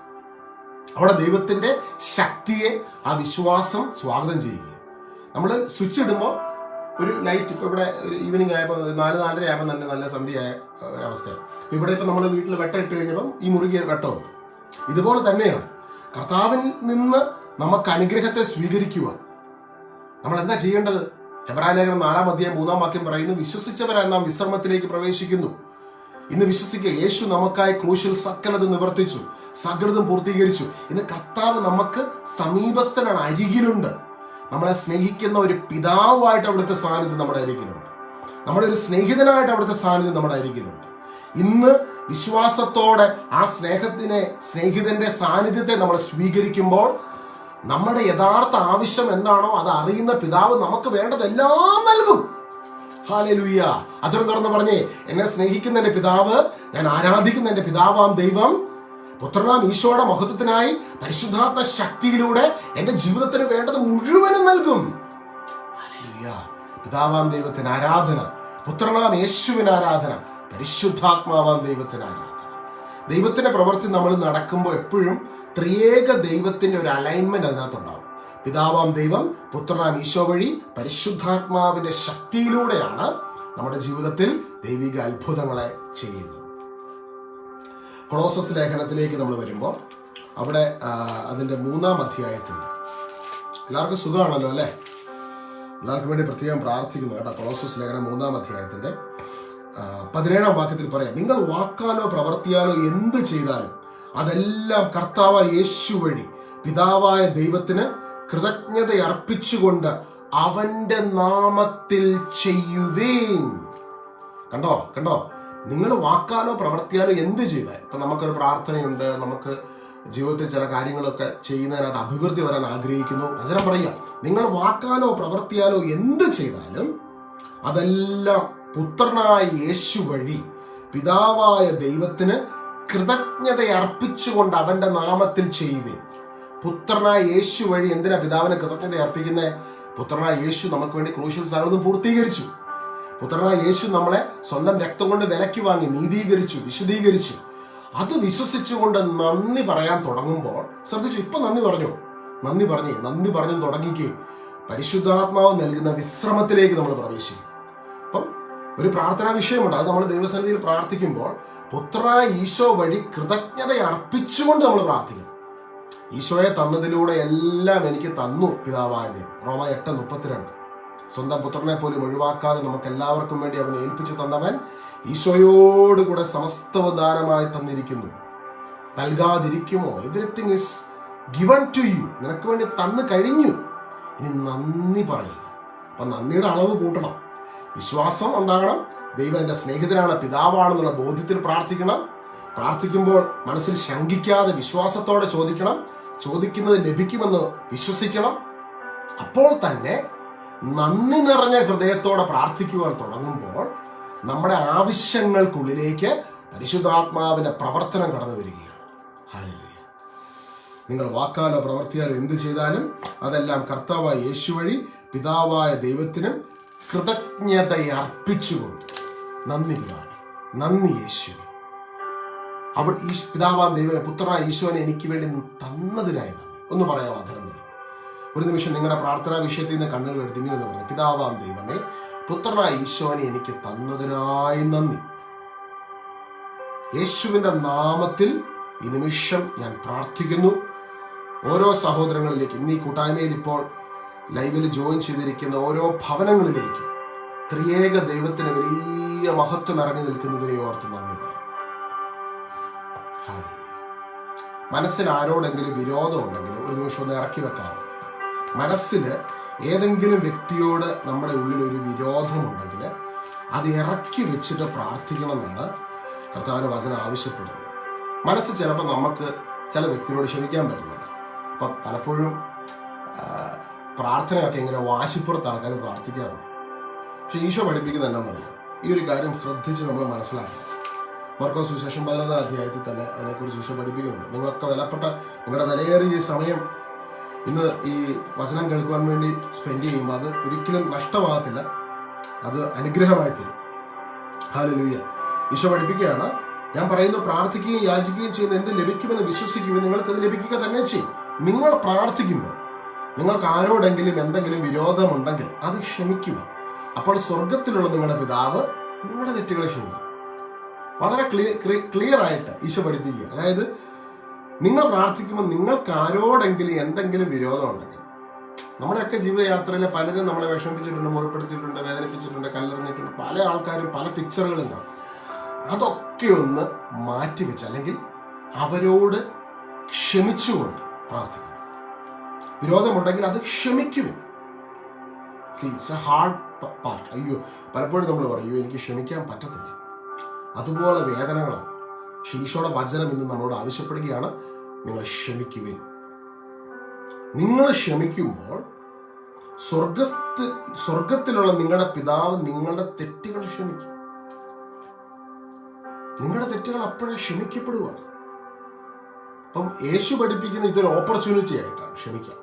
അവിടെ ദൈവത്തിന്റെ ശക്തിയെ ആ വിശ്വാസം സ്വാഗതം ചെയ്യുക. നമ്മൾ സ്വിച്ച് ഇടുമ്പോൾ ഒരു ലൈറ്റ്, ഇപ്പൊ ഇവിടെ ഒരു ഈവനിങ് ആയപ്പോൾ 4-4:30 ആയപ്പോൾ തന്നെ നല്ല സന്ധ്യയായ ഒരവസ്ഥയാണ്. ഇവിടെ ഇപ്പൊ നമ്മൾ വീട്ടിൽ വെട്ടം ഇട്ട് കഴിഞ്ഞപ്പം ഈ മുറുകിയ വെട്ടമുണ്ട്. ഇതുപോലെ തന്നെയാണ് കർത്താവിൽ നിന്ന് നമുക്ക് അനുഗ്രഹത്തെ സ്വീകരിക്കുവാൻ നമ്മൾ എന്താ ചെയ്യേണ്ടത്? ഹെബ്രായ ലേഖനം 4-ാം അധ്യായം 3-ാം വാക്യം പറയുന്നു, വിശ്വസിച്ചവരാൽ നാം വിശ്രമത്തിലേക്ക് പ്രവേശിക്കുന്നു. ഇന്ന് വിശ്വസിക്കുക, യേശു നമുക്കായി ക്രൂശിൽ സകലതും നിവർത്തിച്ചു, സകലതും പൂർത്തീകരിച്ചു. ഇന്ന് കർത്താവ് നമുക്ക് സമീപസ്ഥനാണ്, അരികിലുണ്ട്. നമ്മളെ സ്നേഹിക്കുന്ന ഒരു പിതാവായിട്ട് അവിടുത്തെ സാന്നിധ്യം നമ്മുടെ അരികിലുണ്ട്. നമ്മുടെ ഒരു സ്നേഹിതനായിട്ട് അവിടുത്തെ സാന്നിധ്യം നമ്മുടെ അരികിലുണ്ട്. ഇന്ന് വിശ്വാസത്തോടെ ആ സ്നേഹിതന്റെ സാന്നിധ്യത്തെ നമ്മൾ സ്വീകരിക്കുമ്പോൾ നമ്മുടെ യഥാർത്ഥ ആവശ്യം എന്താണോ അത് അറിയുന്ന പിതാവ് നമുക്ക് വേണ്ടതെല്ലാം നൽകും. ഹല്ലേലൂയ. അത്ര തുറന്ന് പറഞ്ഞേ, എന്നെ സ്നേഹിക്കുന്ന എന്റെ പിതാവ്, ഞാൻ ആരാധിക്കുന്ന എന്റെ പിതാവാം ദൈവം, പുത്രനാം ഈശോയുടെ മഹത്വത്തിനായി പരിശുദ്ധാത്മ ശക്തിയിലൂടെ എന്റെ ജീവിതത്തിന് വേണ്ടത് മുഴുവനും നൽകും. ഹല്ലേലൂയ. പിതാവാം ദൈവത്തിന് ആരാധന, പുത്രനാം യേശുവിന് ആരാധന, പരിശുദ്ധാത്മാവാം ദൈവത്തിന് ആരാധന. ദൈവത്തിന്റെ പ്രവൃത്തി നമ്മൾ നടക്കുമ്പോൾ എപ്പോഴും ത്രിയേക ദൈവത്തിന്റെ ഒരു അലൈൻമെന്റ് അതിനകത്തുണ്ടാവും. പിതാവാം ദൈവം പുത്രനാം ഈശോ വഴി പരിശുദ്ധാത്മാവിന്റെ ശക്തിയിലൂടെയാണ് നമ്മുടെ ജീവിതത്തിൽ ദൈവിക അത്ഭുതങ്ങളെ ചെയ്യുന്നത്. കൊളോസസ് ലേഖനത്തിലേക്ക് നമ്മൾ വരുമ്പോൾ അവിടെ അതിന്റെ 3-ാം അധ്യായത്തിന്റെ, എല്ലാവർക്കും സുഖമാണല്ലോ അല്ലേ? എല്ലാവർക്കും വേണ്ടി പ്രത്യേകം പ്രാർത്ഥിക്കുന്നു കേട്ടോ. കൊളോസസ് ലേഖനം 3-ാം അധ്യായത്തിന്റെ 17-ാം വാക്യത്തിൽ പറയാം, നിങ്ങൾ വാക്കാലോ പ്രവർത്തിയാലോ എന്ത് ചെയ്താലും അതെല്ലാം കർത്താവായ യേശു വഴി പിതാവായ ദൈവത്തിന് കൃതജ്ഞത അർപ്പിച്ചുകൊണ്ട് അവന്റെ നാമത്തിൽ ചെയ്യുവേൻ. കണ്ടോ, നിങ്ങൾ വാക്കാലോ പ്രവർത്തിയാലോ എന്ത് ചെയ്താൽ, ഇപ്പൊ നമുക്കൊരു പ്രാർത്ഥനയുണ്ട്, നമുക്ക് ജീവിതത്തിൽ ചില കാര്യങ്ങളൊക്കെ ചെയ്യുന്നതിനകത്ത് അഭിവൃദ്ധി വരാൻ ആഗ്രഹിക്കുന്നു, വചനം പറയുക, നിങ്ങൾ വാക്കാലോ പ്രവർത്തിയാലോ എന്ത് ചെയ്താലും അതെല്ലാം പുത്രനായ യേശു വഴി പിതാവായ ദൈവത്തിന് കൃതജ്ഞത അർപ്പിച്ചുകൊണ്ട് അവന്റെ നാമത്തിൽ ചെയ്യുവേൻ. പുത്രനായ യേശു വഴി എന്തിനാ പിതാവിനെ കൃതജ്ഞത അർപ്പിക്കുന്നത്? പുത്രനായ യേശു നമുക്ക് വേണ്ടി ക്രൂശിൽ സകലതും പൂർത്തീകരിച്ചു. പുത്രനായ യേശു നമ്മളെ സ്വന്തം രക്തം കൊണ്ട് വിലയ്ക്ക് വാങ്ങി നീതീകരിച്ചു, വിശദീകരിച്ചു. അത് വിശ്വസിച്ചുകൊണ്ട് നന്ദി പറയാൻ തുടങ്ങുമ്പോൾ, ശ്രദ്ധിച്ചു, ഇപ്പൊ നന്ദി പറഞ്ഞു തുടങ്ങിക്കേ പരിശുദ്ധാത്മാവ് നൽകുന്ന വിശ്രമത്തിലേക്ക് നമ്മൾ പ്രവേശിക്കും. അപ്പം ഒരു പ്രാർത്ഥനാ വിഷയമുണ്ട്, അത് നമ്മൾ ദൈവസന്നിധിയിൽ പ്രാർത്ഥിക്കുമ്പോൾ പുത്രനായ ഈശോ വഴി കൃതജ്ഞത അർപ്പിച്ചുകൊണ്ട് നമ്മൾ പ്രാർത്ഥിക്കണം. ഈശോയെ തന്നതിലൂടെ എല്ലാം എനിക്ക് തന്നു പിതാവായ ദൈവം. റോമ 8:32. സ്വന്തം പുത്രനെ പോലും ഒഴിവാക്കാതെ നമുക്ക് എല്ലാവർക്കും വേണ്ടി അവനെ ഏൽപ്പിച്ചു തന്നവൻ ഈശോയോടുകൂടെ സമസ്തവും ദാനമായി തന്നിരിക്കുന്നു. നൽകാതിരിക്കുമോ? Everything is given to you. നിനക്ക് വേണ്ടി തന്നു കഴിഞ്ഞു. ഇനി നന്ദി പറയുക. അപ്പൊ നന്ദിയുടെ അളവ് കൂട്ടണം. വിശ്വാസം ഉണ്ടാകണം. ദൈവം എൻ്റെ സ്നേഹിതനാണ്, പിതാവാണെന്നുള്ള ബോധ്യത്തിൽ പ്രാർത്ഥിക്കണം. പ്രാർത്ഥിക്കുമ്പോൾ മനസ്സിൽ ശങ്കിക്കാതെ വിശ്വാസത്തോടെ ചോദിക്കണം. ചോദിക്കുന്നത് ലഭിക്കുമെന്ന് വിശ്വസിക്കണം. അപ്പോൾ തന്നെ നന്ദി നിറഞ്ഞ ഹൃദയത്തോടെ പ്രാർത്ഥിക്കുവാൻ തുടങ്ങുമ്പോൾ നമ്മുടെ ആവശ്യങ്ങൾക്കുള്ളിലേക്ക് പരിശുദ്ധാത്മാവിന്റെ പ്രവർത്തനം കടന്നു വരികയാണ്. ഹല്ലേലൂയ. നിങ്ങൾ വാക്കാലോ പ്രവർത്തിയാലോ എന്ത് ചെയ്താലും അതെല്ലാം കർത്താവായ യേശു വഴി പിതാവായ ദൈവത്തിനും കൃതജ്ഞത അർപ്പിച്ചുകൊണ്ട്, നന്ദി പിതാവേ, നന്ദി യേശുവേ, ഈ പിതാവാൻ ദൈവമേ, പുത്രനായ ഈശോനെ എനിക്ക് വേണ്ടി തന്നതിനായി നന്ദി. ഒന്ന് പറയാമോ? അധരം തുറന്ന് ഒരു നിമിഷം നിങ്ങളുടെ പ്രാർത്ഥനാ വിഷയത്തിൽ നിന്ന് കണ്ണുകൾ എടുത്ത് ഇങ്ങനെ എന്ന് പറഞ്ഞു, പിതാവാം ദൈവമേ, പുത്രനായ ഈശോനെ എനിക്ക് തന്നതിനായി നന്ദി. യേശുവിന്റെ നാമത്തിൽ ഈ നിമിഷം ഞാൻ പ്രാർത്ഥിക്കുന്നു. ഓരോ സഹോദരങ്ങളിലേക്കും, ഇന്ന് ഈ കൂട്ടായ്മയിൽ ഇപ്പോൾ ലൈവിൽ ജോയിൻ ചെയ്തിരിക്കുന്ന ഓരോ ഭവനങ്ങളിലേക്കും ത്രിയേക ദൈവത്തിന് വലിയ മഹത്വം ഇറങ്ങി നിൽക്കുന്നതിനെ ഓർത്ത് നന്ദി പറയും. മനസ്സിൽ ആരോടെങ്കിലും വിരോധം ഉണ്ടെങ്കിൽ ഒരു നിമിഷം ഒന്ന് ഇറക്കി വെക്കാം. മനസ്സിൽ ഏതെങ്കിലും വ്യക്തിയോട് നമ്മുടെ ഉള്ളിൽ ഒരു വിരോധമുണ്ടെങ്കിൽ അത് ഇറക്കി വെച്ചിട്ട് പ്രാർത്ഥിക്കണം എന്നാണ് കർത്താവിന്റെ വചനം ആവശ്യപ്പെടുന്നത്. മനസ്സ് ചിലപ്പോൾ നമുക്ക് ചില വ്യക്തിയോട് ക്ഷമിക്കാൻ പറ്റുന്നില്ല. അപ്പം പലപ്പോഴും പ്രാർത്ഥനയൊക്കെ ഇങ്ങനെ വാശിപ്പുറത്ത് ആൾക്കാർ പ്രാർത്ഥിക്കാറുണ്ട്. പക്ഷെ ഈശോ പഠിപ്പിക്കുന്ന എന്താണെന്നറിയാം, ഈ ഒരു കാര്യം ശ്രദ്ധിച്ച് നമ്മൾ മനസ്സിലാക്കണം. മർക്കോസ് സുവിശേഷം 11-ാം അധ്യായത്തിൽ തന്നെ അതിനെക്കുറിച്ച് ഈശോ പഠിപ്പിക്കുന്നുണ്ട്. നിങ്ങളൊക്കെ വിലപ്പെട്ട നിങ്ങളുടെ വിലയേറിയ സമയം ഇന്ന് ഈ വചനം കേൾക്കുവാൻ വേണ്ടി സ്പെൻഡ് ചെയ്യുമ്പോൾ അത് ഒരിക്കലും നഷ്ടമാകത്തില്ല, അത് അനുഗ്രഹമായി തരും. ഹല്ലേലൂയ. ഈശോ പഠിപ്പിക്കുകയാണ്, ഞാൻ പറയുന്നു, പ്രാർത്ഥിക്കുകയും യാചിക്കുകയും ചെയ്യുന്ന എന്ത് ലഭിക്കുമെന്ന് വിശ്വസിക്കുമ്പോൾ നിങ്ങൾക്കത് ലഭിക്കുക തന്നെ ചെയ്യും. നിങ്ങൾ പ്രാർത്ഥിക്കുമ്പോൾ നിങ്ങൾക്ക് ആരോടെങ്കിലും എന്തെങ്കിലും വിരോധമുണ്ടെങ്കിൽ അത് ക്ഷമിക്കുക. അപ്പോൾ സ്വർഗത്തിലുള്ള നിങ്ങളുടെ പിതാവ് നിങ്ങളുടെ തെറ്റുകളെ ക്ഷമിക്കും. വളരെ ക്ലിയർ ആയിട്ട് ഈശോ പഠിപ്പിക്കുക. അതായത് നിങ്ങൾ പ്രാർത്ഥിക്കുമ്പോൾ നിങ്ങൾക്ക് ആരോടെങ്കിലും എന്തെങ്കിലും വിരോധം ഉണ്ടെങ്കിൽ, നമ്മുടെയൊക്കെ ജീവിതയാത്രയിൽ പലരും നമ്മളെ വിഷമിപ്പിച്ചിട്ടുണ്ട്, മുറിപ്പെടുത്തിയിട്ടുണ്ട്, വേദനിപ്പിച്ചിട്ടുണ്ട്, കല്ലെറിഞ്ഞിട്ടുണ്ട്. പല ആൾക്കാരും പല പിക്ചറുകളും കാണും. അതൊക്കെ ഒന്ന് മാറ്റിവെച്ച് അല്ലെങ്കിൽ അവരോട് ക്ഷമിച്ചുകൊണ്ട് പ്രാർത്ഥിക്കും. വിരോധമുണ്ടെങ്കിൽ അത് ക്ഷമിക്കും. It's A hard part. അയ്യോ, പലപ്പോഴും നമ്മൾ പറയും എനിക്ക് ക്ഷമിക്കാൻ പറ്റത്തില്ല. അതുപോലെ വേദനകളാണ്. ഈശോയുടെ വചനം ഇന്ന് നമ്മളോട് ആവശ്യപ്പെടുകയാണ്, നിങ്ങൾ ക്ഷമിക്കുവിൻ. നിങ്ങൾ ക്ഷമിക്കുമ്പോൾ സ്വർഗത്തിലുള്ള നിങ്ങളുടെ പിതാവ് നിങ്ങളുടെ തെറ്റുകൾ ക്ഷമിക്കും. നിങ്ങളുടെ തെറ്റുകൾ അപ്പോഴേ ക്ഷമിക്കപ്പെടുകയാണ്. അപ്പം യേശു പഠിപ്പിക്കുന്ന ഇതൊരു ഓപ്പർച്യൂണിറ്റി ആയിട്ടാണ്. ക്ഷമിക്കാം,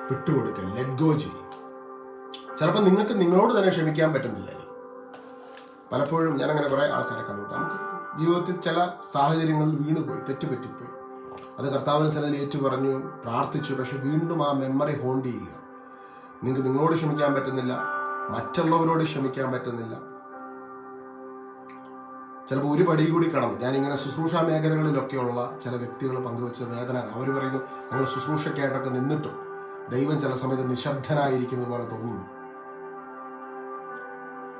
വിട്ടുകൊടുക്കുക, ലെറ്റ് ഗോ ചെയ്യും. ചിലപ്പോൾ നിങ്ങൾക്ക് നിങ്ങളോട് തന്നെ ക്ഷമിക്കാൻ പറ്റുന്നില്ല. പലപ്പോഴും ഞാനങ്ങനെ കുറേ ആൾക്കാരെ കണ്ടിട്ട് നമുക്ക് ജീവിതത്തിൽ ചില സാഹചര്യങ്ങളിൽ വീണുപോയി, തെറ്റുപറ്റിപ്പോയി. അത് കർത്താവിന്റെ സന്നിധിയിൽ ഏറ്റു പറഞ്ഞു, പ്രാർത്ഥിച്ചു. പക്ഷെ വീണ്ടും ആ മെമ്മറി ഹോണ്ട് ചെയ്യുക. നിങ്ങൾക്ക് നിങ്ങളോട് ക്ഷമിക്കാൻ പറ്റുന്നില്ല, മറ്റുള്ളവരോട് ക്ഷമിക്കാൻ പറ്റുന്നില്ല. ചിലപ്പോൾ ഒരു പടി കൂടി കടന്നു. ഞാനിങ്ങനെ ശുശ്രൂഷാ മേഖലകളിലൊക്കെയുള്ള ചില വ്യക്തികൾ പങ്കുവെച്ച വേദന, അവർ പറയുന്നു, ഞങ്ങൾ ശുശ്രൂഷയ്ക്കായിട്ടൊക്കെ നിന്നിട്ടും ദൈവം ചില സമയത്ത് നിശബ്ദനായിരിക്കുന്നത് പോലെ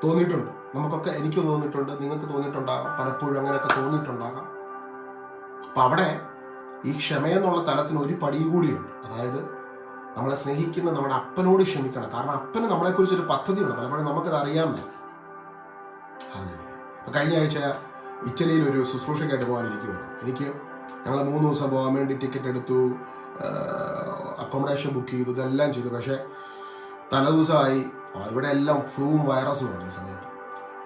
തോന്നിയിട്ടുണ്ട്. നമുക്കൊക്കെ, എനിക്ക് തോന്നിയിട്ടുണ്ട്, നിങ്ങൾക്ക് തോന്നിയിട്ടുണ്ടാകാം, പലപ്പോഴും അങ്ങനെയൊക്കെ തോന്നിയിട്ടുണ്ടാകാം. അപ്പം അവിടെ ഈ ക്ഷമയെന്നുള്ള തലത്തിന് ഒരു പടി കൂടിയുണ്ട്. അതായത് നമ്മളെ സ്നേഹിക്കുന്ന നമ്മുടെ അപ്പനോട് ക്ഷമിക്കണം. കാരണം അപ്പന് നമ്മളെക്കുറിച്ചൊരു പദ്ധതിയുണ്ട്. പലപ്പോഴും നമുക്കത് അറിയാമല്ലോ. കഴിഞ്ഞ ആഴ്ച ഇറ്റലിയിൽ ഒരു ശുശ്രൂഷയ്ക്കായിട്ട് പോകാനിരിക്കുമായിരുന്നു. ഞങ്ങൾ 3 ദിവസം പോകാൻ വേണ്ടി ടിക്കറ്റ് എടുത്തു, അക്കോമഡേഷൻ ബുക്ക് ചെയ്തു, ഇതെല്ലാം ചെയ്തു. പക്ഷേ തലേദിവസമായി ഇവിടെ എല്ലാം ഫ്ലൂവും വൈറസും ഉണ്ട് ഈ സമയത്ത്.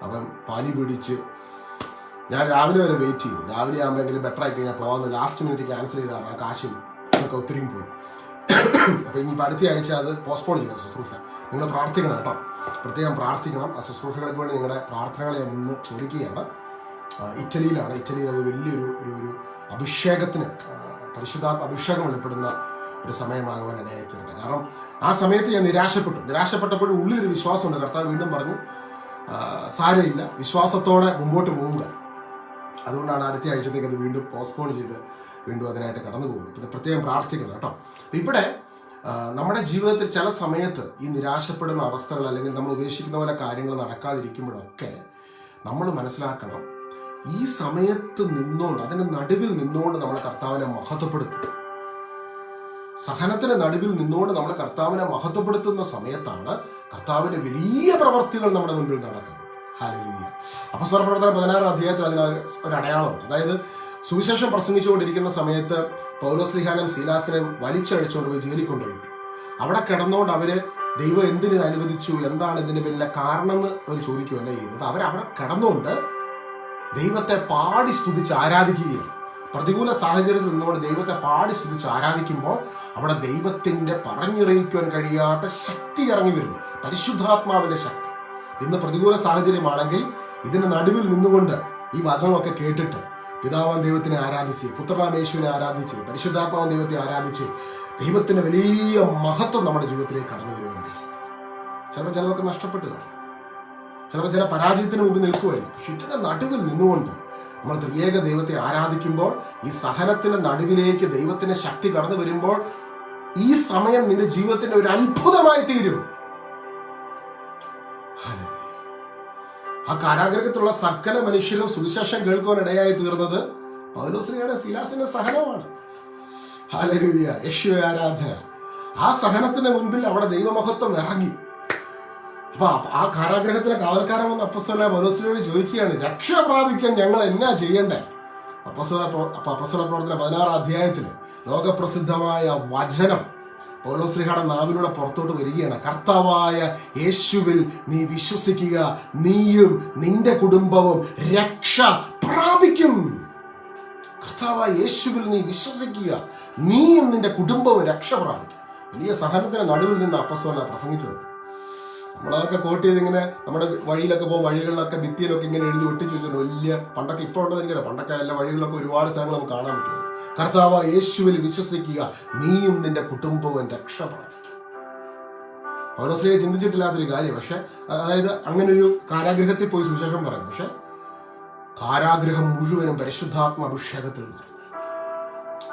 അപ്പം പനി പിടിച്ച് ഞാൻ രാവിലെ വരെ വെയിറ്റ് ചെയ്തു. രാവിലെ ആകുമ്പോഴെങ്കിലും ബെറ്റർ ആയി കഴിഞ്ഞാൽ പോകാമെന്ന് ലാസ്റ്റ് മിനിറ്റ് ക്യാൻസൽ ചെയ്താണ്. ആ കാശും ഒക്കെ ഒത്തിരിയും പോയി. അപ്പോൾ ഇനിയിപ്പോൾ അടുത്ത ആഴ്ച അത് പോസ്റ്റ്പോൺ ചെയ്യുന്ന ശുശ്രൂഷ. നിങ്ങൾ പ്രാർത്ഥിക്കണം കേട്ടോ, പ്രത്യേകം പ്രാർത്ഥിക്കണം. ആ ശുശ്രൂഷകൾക്ക് വേണ്ടി നിങ്ങളുടെ പ്രാർത്ഥനകളെ ഞാൻ ഇന്ന് ചോദിക്കുകയാണ്. ഇറ്റലിയിലാണ്. ഇറ്റലിയിൽ അത് വലിയൊരു ഒരു അഭിഷേകത്തിന്, പരിശുദ്ധാത്മ അഭിഷേകം വെളിപ്പെടുന്ന ഒരു സമയമാകുവാൻ ഇടയായിത്തീരട്ടെ. കാരണം ആ സമയത്ത് ഞാൻ നിരാശപ്പെട്ടപ്പോഴും ഉള്ളിലൊരു വിശ്വാസമുണ്ട്. കർത്താവ് വീണ്ടും പറഞ്ഞു, സാരമില്ല, വിശ്വാസത്തോടെ മുമ്പോട്ട് പോവുക. അതുകൊണ്ടാണ് അടുത്ത ആഴ്ചത്തേക്ക് അത് വീണ്ടും പോസ്റ്റ്പോൺ ചെയ്ത് വീണ്ടും അതിനായിട്ട് കടന്നു പോകുന്നത്. പിന്നെ പ്രത്യേകം പ്രാർത്ഥിക്കണം കേട്ടോ. ഇവിടെ നമ്മുടെ ജീവിതത്തിൽ ചില സമയത്ത് ഈ നിരാശപ്പെടുന്ന അവസ്ഥകൾ, അല്ലെങ്കിൽ നമ്മൾ ഉദ്ദേശിക്കുന്ന പോലെ കാര്യങ്ങൾ നടക്കാതിരിക്കുമ്പോഴൊക്കെ നമ്മൾ മനസ്സിലാക്കണം, ഈ സമയത്ത് നിന്നുകൊണ്ട്, അതിന് നടുവിൽ നിന്നുകൊണ്ട് നമ്മൾ കർത്താവിനെ മഹത്വപ്പെടുത്തും. സഹനത്തിന് നടുവിൽ നിന്നുകൊണ്ട് നമ്മൾ കർത്താവിനെ മഹത്വപ്പെടുത്തുന്ന സമയത്താണ് കർത്താവിന്റെ വലിയ പ്രവർത്തികൾ നമ്മുടെ മുൻപിൽ നടക്കുന്നത്. ഹല്ലേലൂയ. അപ്പോസ്തല പ്രവർത്തനം 16-ാം അധ്യായത്തിൽ അതിന് ഒരു അടയാളമുണ്ട്. അതായത് സുവിശേഷം പ്രസംഗിച്ചുകൊണ്ടിരിക്കുന്ന സമയത്ത് പൗലോസ്ലീഹാനെയും സീലാസിനെയും വലിച്ചഴിച്ചുകൊണ്ട് പോയി ജയിലിൽ കൊണ്ടുപോയിട്ടു. അവിടെ കിടന്നുകൊണ്ട് അവര് ദൈവം എന്തിന് അനുവദിച്ചു, എന്താണ് ഇതിന് പിന്നിലെ കാരണം എന്ന് അവർ ചോദിക്കുകയല്ല ചെയ്യുന്നത്. അവരവിടെ കിടന്നുകൊണ്ട് ദൈവത്തെ പാടി സ്തുതിച്ച് ആരാധിക്കുകയാണ്. പ്രതികൂല സാഹചര്യത്തിൽ നിന്നുകൊണ്ട് ദൈവത്തെ പാടി സ്തുതിച്ച് ആരാധിക്കുമ്പോൾ അവിടെ ദൈവത്തിന്റെ പറഞ്ഞറിയിക്കുവാൻ കഴിയാത്ത ശക്തി ഇറങ്ങി വരുന്നു, പരിശുദ്ധാത്മാവിന്റെ ശക്തി. ഇന്ന് പ്രതികൂല സാഹചര്യമാണെങ്കിൽ ഇതിന് നടുവിൽ നിന്നുകൊണ്ട് ഈ വചനമൊക്കെ കേട്ടിട്ട് പിതാവാൻ ദൈവത്തിനെ ആരാധിച്ച്, പുത്രനാം യേശുവിനെ ആരാധിച്ച്, പരിശുദ്ധാത്മാവൻ ദൈവത്തെ ആരാധിച്ച് ദൈവത്തിന്റെ വലിയ മഹത്വം നമ്മുടെ ജീവിതത്തിലേക്ക് കടന്നു വരുവാനുണ്ട്. ചിലപ്പോൾ ചിലതൊക്കെ നഷ്ടപ്പെട്ടു കാണും, ചിലപ്പോൾ ചില പരാജയത്തിന് മുമ്പ് നിൽക്കുമായിരിക്കും. പക്ഷെ ഇതിന്റെ നടുവിൽ നിന്നുകൊണ്ട് നമ്മൾ ത്രിയേക ദൈവത്തെ ആരാധിക്കുമ്പോൾ, ഈ സഹനത്തിന്റെ നടുവിലേക്ക് ദൈവത്തിന്റെ ശക്തി കടന്നു വരുമ്പോൾ, ഈ സമയം നിന്റെ ജീവിതത്തിന്റെ ഒരു അത്ഭുതമായി തീരും. ആ കാരാഗ്രഹത്തിലുള്ള സകല മനുഷ്യരും സുവിശേഷം കേൾക്കുവാൻ ഇടയായി തീർന്നത് പൗലോസ്ലീഹയുടെ സീലാസിന്റെ സഹനമാണ്. ഹല്ലേലൂയ, യേശുവേ ആരാധന. ആ സഹനത്തിന്റെ മുൻപിൽ അവിടെ ദൈവമഹത്വം ഇറങ്ങി. അപ്പൊ ആ കാരാഗ്രഹത്തിലെ കാവൽക്കാരൻ വന്ന് അപ്പോസ്തലനായ പൗലോസ്ലീഹയോട് ചോദിക്കുകയാണ്, രക്ഷ പ്രാപിക്കാൻ ഞങ്ങൾ എന്നാ ചെയ്യണ്ടേ? അപ്പോസ്തല പ്രവർത്തനം 16-ാം അധ്യായത്തില് ലോകപ്രസിദ്ധമായ വചനം പൗലോസ്ലീഹയുടെ നാവിലൂടെ പുറത്തോട്ട് വരികയാണ്. കർത്താവായ യേശുവിൽ നീ വിശ്വസിക്കുക, നീയും നിന്റെ കുടുംബവും രക്ഷ പ്രാപിക്കും. കർത്താവായ യേശുവിൽ നീ വിശ്വസിക്കുക, നീയും നിന്റെ കുടുംബവും രക്ഷ പ്രാപിക്കും. വലിയ സഹനത്തിന് നടുവിൽ നിന്ന് അപ്പോസ്തലൻ പ്രസംഗിച്ചത്. നമ്മളതൊക്കെ കോട്ട് ചെയ്ത് ഇങ്ങനെ നമ്മുടെ വഴിയിലൊക്കെ പോകും, വഴികളിലൊക്കെ ഭിത്തിയിലൊക്കെ ഇങ്ങനെ എഴുതി ഒട്ടിച്ചു വെച്ചിട്ടുണ്ട്. വലിയ പണ്ടൊക്കെ ഇപ്പോൾ ഉണ്ടെന്ന് എനിക്കറിയാം, പണ്ടൊക്കെ എല്ലാ വഴികളിലൊക്കെ ഒരുപാട് സ്ഥലങ്ങൾ നമുക്ക് കാണാൻ പറ്റും. കർത്താവ് യേശുവിൽ വിശ്വസിക്കുക, നീയും നിന്റെ കുടുംബവും രക്ഷ പ്രാപിക്കും. പൗലോസ്ലീഹ ചിന്തിച്ചിട്ടില്ലാത്തൊരു കാര്യം. പക്ഷെ അതായത് അങ്ങനെ ഒരു കാരാഗ്രഹത്തിൽ പോയി സുവിശേഷം പറയും. പക്ഷെ കാരാഗ്രഹം മുഴുവനും പരിശുദ്ധാത്മ അഭിഷേകത്തിൽ നിറയും.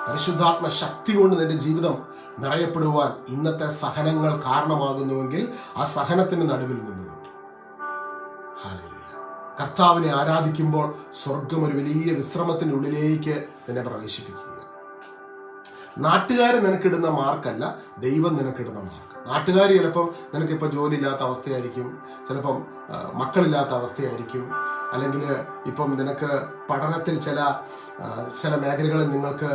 പരിശുദ്ധാത്മ ശക്തി കൊണ്ട് നിന്റെ ജീവിതം നിറയപ്പെടുവാൻ ഇന്നത്തെ സഹനങ്ങൾ കാരണമാകുന്നുവെങ്കിൽ ആ സഹനത്തിന് നടുവിൽ നിന്നുകൊണ്ട് ഹല്ലേലൂയ, കർത്താവിനെ ആരാധിക്കുമ്പോൾ സ്വർഗം ഒരു വലിയ വിശ്രമത്തിന്റെ ഉള്ളിലേക്ക് നിന്നെ പ്രവേശിപ്പിക്കുക. നാട്ടുകാർ നിനക്കിടുന്ന മാർക്കല്ല, ദൈവം നിനക്കിടുന്ന മാർക്ക്. നാട്ടുകാർ ചിലപ്പം നിനക്കിപ്പോൾ ജോലിയില്ലാത്ത അവസ്ഥയായിരിക്കും, ചിലപ്പം മക്കളില്ലാത്ത അവസ്ഥയായിരിക്കും, അല്ലെങ്കിൽ ഇപ്പം നിനക്ക് പഠനത്തിൽ ചില മേഖലകളിൽ നിങ്ങൾക്ക്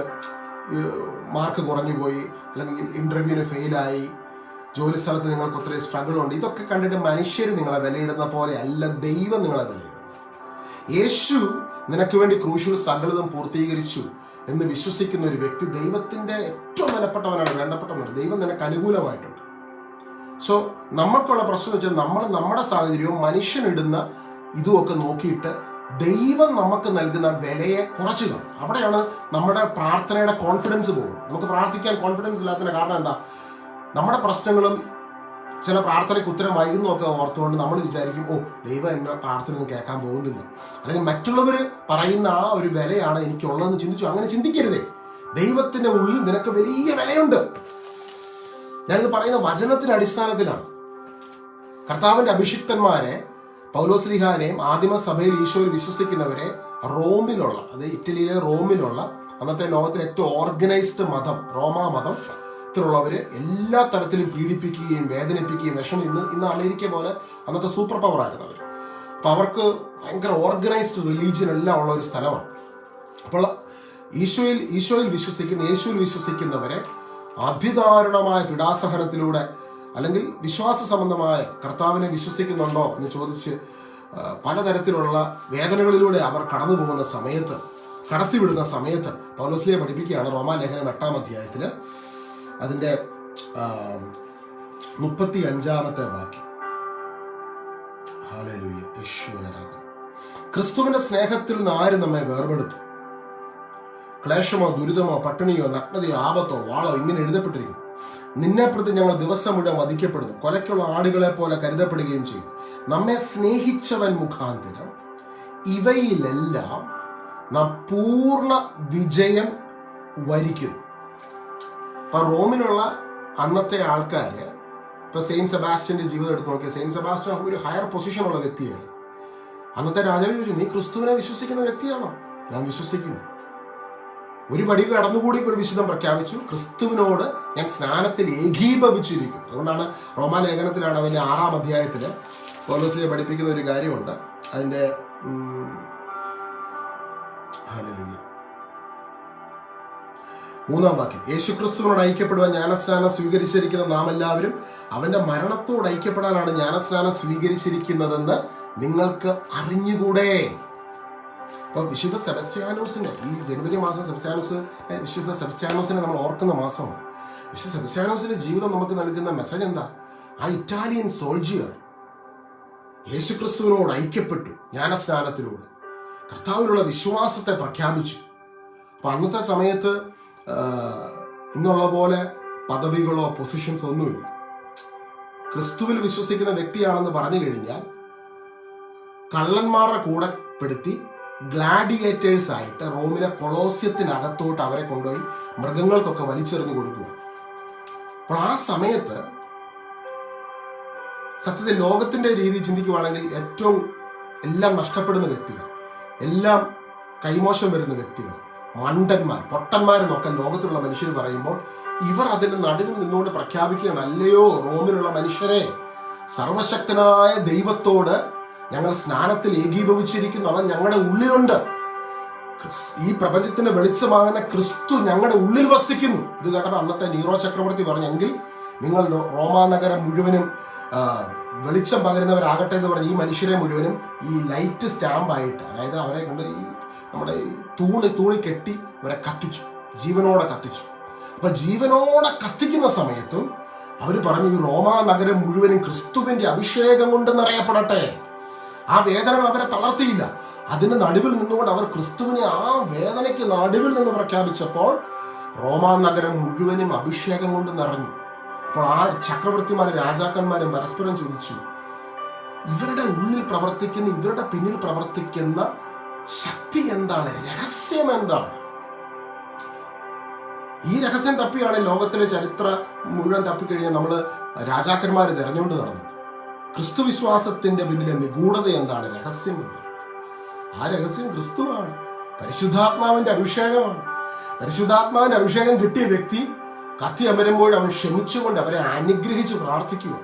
മാർക്ക് കുറഞ്ഞു പോയി, അല്ലെങ്കിൽ ഇന്റർവ്യൂവിന് ഫെയിലായി, ജോലി സ്ഥലത്ത് നിങ്ങൾക്ക് ഒത്തിരി സ്ട്രഗിൾ ഉണ്ട്. ഇതൊക്കെ കണ്ടിട്ട് മനുഷ്യർ നിങ്ങളെ വിലയിടുന്ന പോലെ അല്ല ദൈവം നിങ്ങളെ വിലയിടും. യേശു നിനക്ക് വേണ്ടി ക്രൂശിൽ സകലതും പൂർത്തീകരിച്ചു എന്ന് വിശ്വസിക്കുന്ന ഒരു വ്യക്തി ദൈവത്തിന്റെ ഏറ്റവും വിലപ്പെട്ടവനാണ്, വേണ്ടപ്പെട്ടവനാണ്. ദൈവം നിനക്ക് അനുകൂലമായിട്ടുണ്ട്. സോ നമുക്കുള്ള പ്രശ്നം വെച്ചാൽ നമ്മൾ നമ്മുടെ സാഹചര്യവും മനുഷ്യനിടുന്ന ഇതുമൊക്കെ നോക്കിയിട്ട് ദൈവം നമുക്ക് നൽകുന്ന വിലയെ കുറച്ച് കാണും. അവിടെയാണ് നമ്മുടെ പ്രാർത്ഥനയുടെ കോൺഫിഡൻസ് പോകുന്നത്. നമുക്ക് പ്രാർത്ഥിക്കാൻ കോൺഫിഡൻസ് ഇല്ലാത്തതിന്റെ കാരണം എന്താ? നമ്മുടെ പ്രശ്നങ്ങളും ചില പ്രാർത്ഥനയ്ക്ക് ഉത്തരം വൈകുന്നൊക്കെ ഓർത്തുകൊണ്ട് നമ്മൾ വിചാരിക്കും, ഓ ദൈവം എൻ്റെ പ്രാർത്ഥന ഒന്നും കേൾക്കാൻ പോകുന്നില്ല, അല്ലെങ്കിൽ മറ്റുള്ളവർ പറയുന്ന ആ ഒരു വിലയാണ് എനിക്കുള്ളതെന്ന് ചിന്തിച്ചു. അങ്ങനെ ചിന്തിക്കരുതേ. ദൈവത്തിന്റെ ഉള്ളിൽ നിനക്ക് വലിയ വിലയുണ്ട്. ഞാനിത് പറയുന്ന വചനത്തിന്റെ അടിസ്ഥാനത്തിലാണ്. കർത്താവിന്റെ അഭിഷിക്തന്മാരെ, പൗലോസ്ലീഹാനെയും ആദിമ സഭയിൽ ഈശോയിൽ വിശ്വസിക്കുന്നവരെ റോമിലുള്ള, അത് ഇറ്റലിയിലെ റോമിലുള്ള, അന്നത്തെ ലോകത്തിലെ ഏറ്റവും ഓർഗനൈസ്ഡ് മതം റോമാ മതം, ലോകത്തിലുള്ളവർ എല്ലാ തരത്തിലും പീഡിപ്പിക്കുകയും വേദനിപ്പിക്കുകയും ഇന്ന് അമേരിക്ക പോലെ അന്നത്തെ സൂപ്പർ പവർ ആയിരുന്നു അവർ. അപ്പം അവർക്ക് ഭയങ്കര ഓർഗനൈസ്ഡ് റിലീജിയൻ എല്ലാം ഉള്ള ഒരു സ്ഥലമാണ്. അപ്പോൾ യേശുവിൽ വിശ്വസിക്കുന്നവരെ അതിദാരുണമായ പീഡാസഹനത്തിലൂടെ, അല്ലെങ്കിൽ വിശ്വാസ സംബന്ധമായ കർത്താവിനെ വിശ്വസിക്കുന്നുണ്ടോ എന്ന് ചോദിച്ച് പലതരത്തിലുള്ള വേദനകളിലൂടെ അവർ കടന്നു പോകുന്ന സമയത്ത്, കടത്തിവിടുന്ന സമയത്ത് പൗലോസ്ലീഹ പഠിപ്പിക്കുകയാണ് റോമാലേഖനം 8-ാം അധ്യായത്തിൽ അതിൻ്റെ 35-ാമത്തെ വാക്യം. ഹല്ലേലൂയ, യേശുവേ ആരാധന. ക്രിസ്തുവിന്റെ സ്നേഹത്തിൽ നിന്ന് ആര് നമ്മെ വേർപെടുത്തും? ക്ലേശമോ ദുരിതമോ പട്ടിണിയോ നഗ്നതയോ ആപത്തോ വാളോ, ഇങ്ങനെ എഴുതപ്പെട്ടിരിക്കുന്നു. നിന്നെ പ്രതി ഞങ്ങൾ ദിവസം മുഴുവൻ വധിക്കപ്പെടുന്നു, കൊലയ്ക്കുള്ള ആടുകളെ പോലെ കരുതപ്പെടുകയും ചെയ്യും. നമ്മെ സ്നേഹിച്ചവൻ മുഖാന്തരം ഇവയിലെല്ലാം നാം പൂർണ്ണ വിജയം വരിക്കുന്നു. അപ്പൊ റോമിലുള്ള അന്നത്തെ ആൾക്കാര്, ഇപ്പൊ സെയിന്റ് സെബാസ്റ്റ്യന്റെ ജീവിതം എടുത്ത് നോക്കിയാൽ സെയിന്റ് സെബാസ്റ്റ്യൻ ഒരു ഹയർ പൊസിഷനുള്ള വ്യക്തിയാണ്. അന്നത്തെ രാജാവ് ചോദിച്ചു, നീ ക്രിസ്തുവിനെ വിശ്വസിക്കുന്ന വ്യക്തിയാണോ? ഞാൻ വിശ്വസിക്കുന്നു. ഒരു പടി കടന്നുകൂടി ഒരു വിശുദ്ധം പ്രഖ്യാപിച്ചു, ക്രിസ്തുവിനോട് ഞാൻ സ്നാനത്തിൽ ഏകീഭവിച്ചിരിക്കും. അതുകൊണ്ടാണ് റോമാലേഖനത്തിലാണ് അതിൻ്റെ 6-ാം അധ്യായത്തിൽ പൗലോസ്ലീഹ പഠിപ്പിക്കുന്ന ഒരു കാര്യമുണ്ട്. അതിൻ്റെ 3-ാം വാക്യം, യേശു ക്രിസ്തുവിനോട് ഐക്യപ്പെടുവാൻ ജ്ഞാനസ്നാനം സ്വീകരിച്ചിരിക്കുന്ന നാം എല്ലാവരും അവന്റെ മരണത്തോട് ഐക്യപ്പെടാനാണ് ജ്ഞാനസ്നാനം സ്വീകരിച്ചിരിക്കുന്നതെന്ന് നിങ്ങൾക്ക് അറിഞ്ഞുകൂടെ. അപ്പൊ വിശുദ്ധ സെബസ്ത്യാനോസിന്റെ ഈ ജനുവരി മാസം വിശുദ്ധ സെബസ്ത്യാനോസിനെ നമ്മൾ ഓർക്കുന്ന മാസമാണ്. വിശുദ്ധ സെബസ്ത്യാനോസിന്റെ ജീവിതം നമുക്ക് നൽകുന്ന മെസ്സേജ് എന്താ? ആ ഇറ്റാലിയൻ സോൾജിയർ യേശുക്രിസ്തുവിനോട് ഐക്യപ്പെട്ടു, ജ്ഞാനസ്നാനത്തിലൂടെ കർത്താവിലുള്ള വിശ്വാസത്തെ പ്രഖ്യാപിച്ചു. അപ്പൊ അന്നത്തെ സമയത്ത് ഇന്നുള്ള പോലെ പദവികളോ പൊസിഷൻസ് ഒന്നുമില്ല. ക്രിസ്തുവിൽ വിശ്വസിക്കുന്ന വ്യക്തിയാണെന്ന് പറഞ്ഞു കഴിഞ്ഞാൽ കള്ളന്മാരുടെ കൂടെ പെടുത്തി ഗ്ലാഡിയേറ്റേഴ്സ് ആയിട്ട് റോമിലെ കൊളോസ്യത്തിനകത്തോട്ട് അവരെ കൊണ്ടുപോയി മൃഗങ്ങൾക്കൊക്കെ വലിച്ചെറിഞ്ഞു കൊടുക്കുക. അപ്പോൾ ആ സമയത്ത് സത്യത്തിൽ ലോകത്തിന്റെ രീതി ചിന്തിക്കുവാണെങ്കിൽ ഏറ്റവും എല്ലാം നഷ്ടപ്പെടുന്ന വ്യക്തികൾ, എല്ലാം കൈമോശം വരുന്ന വ്യക്തികൾ, മണ്ടന്മാർ, പൊട്ടന്മാരെന്നൊക്കെ ലോകത്തിലുള്ള മനുഷ്യർ പറയുമ്പോൾ ഇവർ അതിന്റെ നടുവിൽ നിന്നുകൊണ്ട് പ്രഖ്യാപിക്കുകയാണ്, അല്ലയോ റോമിലുള്ള മനുഷ്യരെ, സർവശക്തനായ ദൈവത്തോട് ഞങ്ങൾ സ്നാനത്തിൽ ഏകീഭവിച്ചിരിക്കുന്നു, അവൻ ഞങ്ങളുടെ ഉള്ളിലുണ്ട്, ഈ പ്രപഞ്ചത്തിന്റെ വെളിച്ചമാകുന്ന ക്രിസ്തു ഞങ്ങളുടെ ഉള്ളിൽ വസിക്കുന്നു. ഇത് കേട്ടപ്പോൾ അന്നത്തെ നീറോ ചക്രവർത്തി പറഞ്ഞെങ്കിൽ നിങ്ങൾ റോമാ നഗരം മുഴുവനും വെളിച്ചം പകരുന്നവരാകട്ടെ എന്ന് പറഞ്ഞ് ഈ മനുഷ്യരെ മുഴുവനും ഈ ലൈറ്റ് സ്റ്റാമ്പായിട്ട്, അതായത് അവരെ കൊണ്ട് ഈ നമ്മുടെ തൂണി കെട്ടി അവരെ കത്തിച്ചു, ജീവനോടെ കത്തിച്ചു. അപ്പൊ ജീവനോടെ കത്തിക്കുന്ന സമയത്തും അവർ പറഞ്ഞു, ഈ റോമാ നഗരം മുഴുവനും ക്രിസ്തുവിന്റെ അഭിഷേകം കൊണ്ട് നിറയപ്പെടട്ടെ. ആ വേദനകൾ അവരെ തളർത്തിയില്ല. അതിന്റെ നടുവിൽ നിന്നുകൊണ്ട് അവർ ക്രിസ്തുവിനെ ആ വേദനയ്ക്ക് നടുവിൽ നിന്ന് പ്രഖ്യാപിച്ചപ്പോൾ റോമാ നഗരം മുഴുവനും അഭിഷേകം കൊണ്ട് നിറഞ്ഞു. അപ്പോൾ ആ ചക്രവർത്തിമാരും രാജാക്കന്മാരും പരസ്പരം ചോദിച്ചു, ഇവരുടെ ഉള്ളിൽ പ്രവർത്തിക്കുന്ന, ഇവരുടെ പിന്നിൽ പ്രവർത്തിക്കുന്ന ശക്തി എന്താണ്? രഹസ്യം എന്താണ്? ഈ രഹസ്യം തപ്പിയാണ് ലോകത്തിലെ ചരിത്രം മുഴുവൻ തപ്പിക്കഴിഞ്ഞാൽ നമ്മൾ രാജാക്കന്മാർ തിരഞ്ഞുകൊണ്ട് നടന്നത്. ക്രിസ്തു വിശ്വാസത്തിന്റെ പിന്നിലെ നിഗൂഢത എന്താണ്? രഹസ്യം എന്താണ്? ആ രഹസ്യം ക്രിസ്തുവാണ്, പരിശുദ്ധാത്മാവിന്റെ അഭിഷേകമാണ്. പരിശുദ്ധാത്മാവിന്റെ അഭിഷേകം കിട്ടിയ വ്യക്തി കത്തി അമരുമ്പോൾ അവൻ ക്ഷമിച്ചുകൊണ്ട് അവരെ അനുഗ്രഹിച്ച് പ്രാർത്ഥിക്കുക.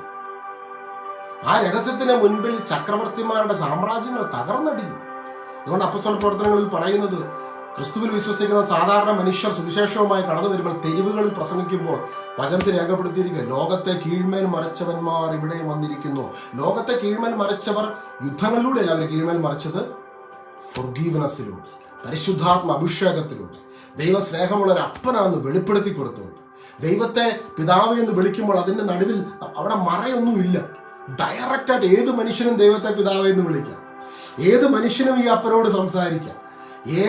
ആ രഹസ്യത്തിന് മുൻപിൽ ചക്രവർത്തിമാരുടെ സാമ്രാജ്യങ്ങൾ തകർന്നടിഞ്ഞു. അതുകൊണ്ട് അപ്പോസ്തല പ്രവർത്തനങ്ങളിൽ പറയുന്നത്, ക്രിസ്തുവിൽ വിശ്വസിക്കുന്ന സാധാരണ മനുഷ്യർ സുവിശേഷവുമായി കടന്നു വരുമ്പോൾ തെരുവുകളിൽ പ്രസംഗിക്കുമ്പോൾ വചനത്തിൽ രേഖപ്പെടുത്തിയിരിക്കുക, ലോകത്തെ കീഴ്മേൽ മറിച്ചവന്മാർ ഇവിടെ വന്നിരിക്കുന്നു. ലോകത്തെ കീഴ്മേൽ മറിച്ചവർ യുദ്ധങ്ങളിലൂടെയല്ല അവർ കീഴ്മേൽ മറിച്ചത്, ഫൊർഗീവ്നെസ്സിലൂടെ, പരിശുദ്ധാത്മ അഭിഷേകത്തിലൂടെ, ദൈവ സ്നേഹമുള്ള ഒരു അപ്പനാന്ന് വെളിപ്പെടുത്തി കൊടുത്തുകൊണ്ട്. ദൈവത്തെ പിതാവ് എന്ന് വിളിക്കുമ്പോൾ അതിന്റെ നടുവിൽ അവിടെ മറയൊന്നുമില്ല. ഡയറക്റ്റായിട്ട് ഏത് മനുഷ്യനും ദൈവത്തെ പിതാവ് എന്ന് വിളിക്കാം, ഏത് മനുഷ്യനും ഈ അപ്പനോട് സംസാരിക്കാം,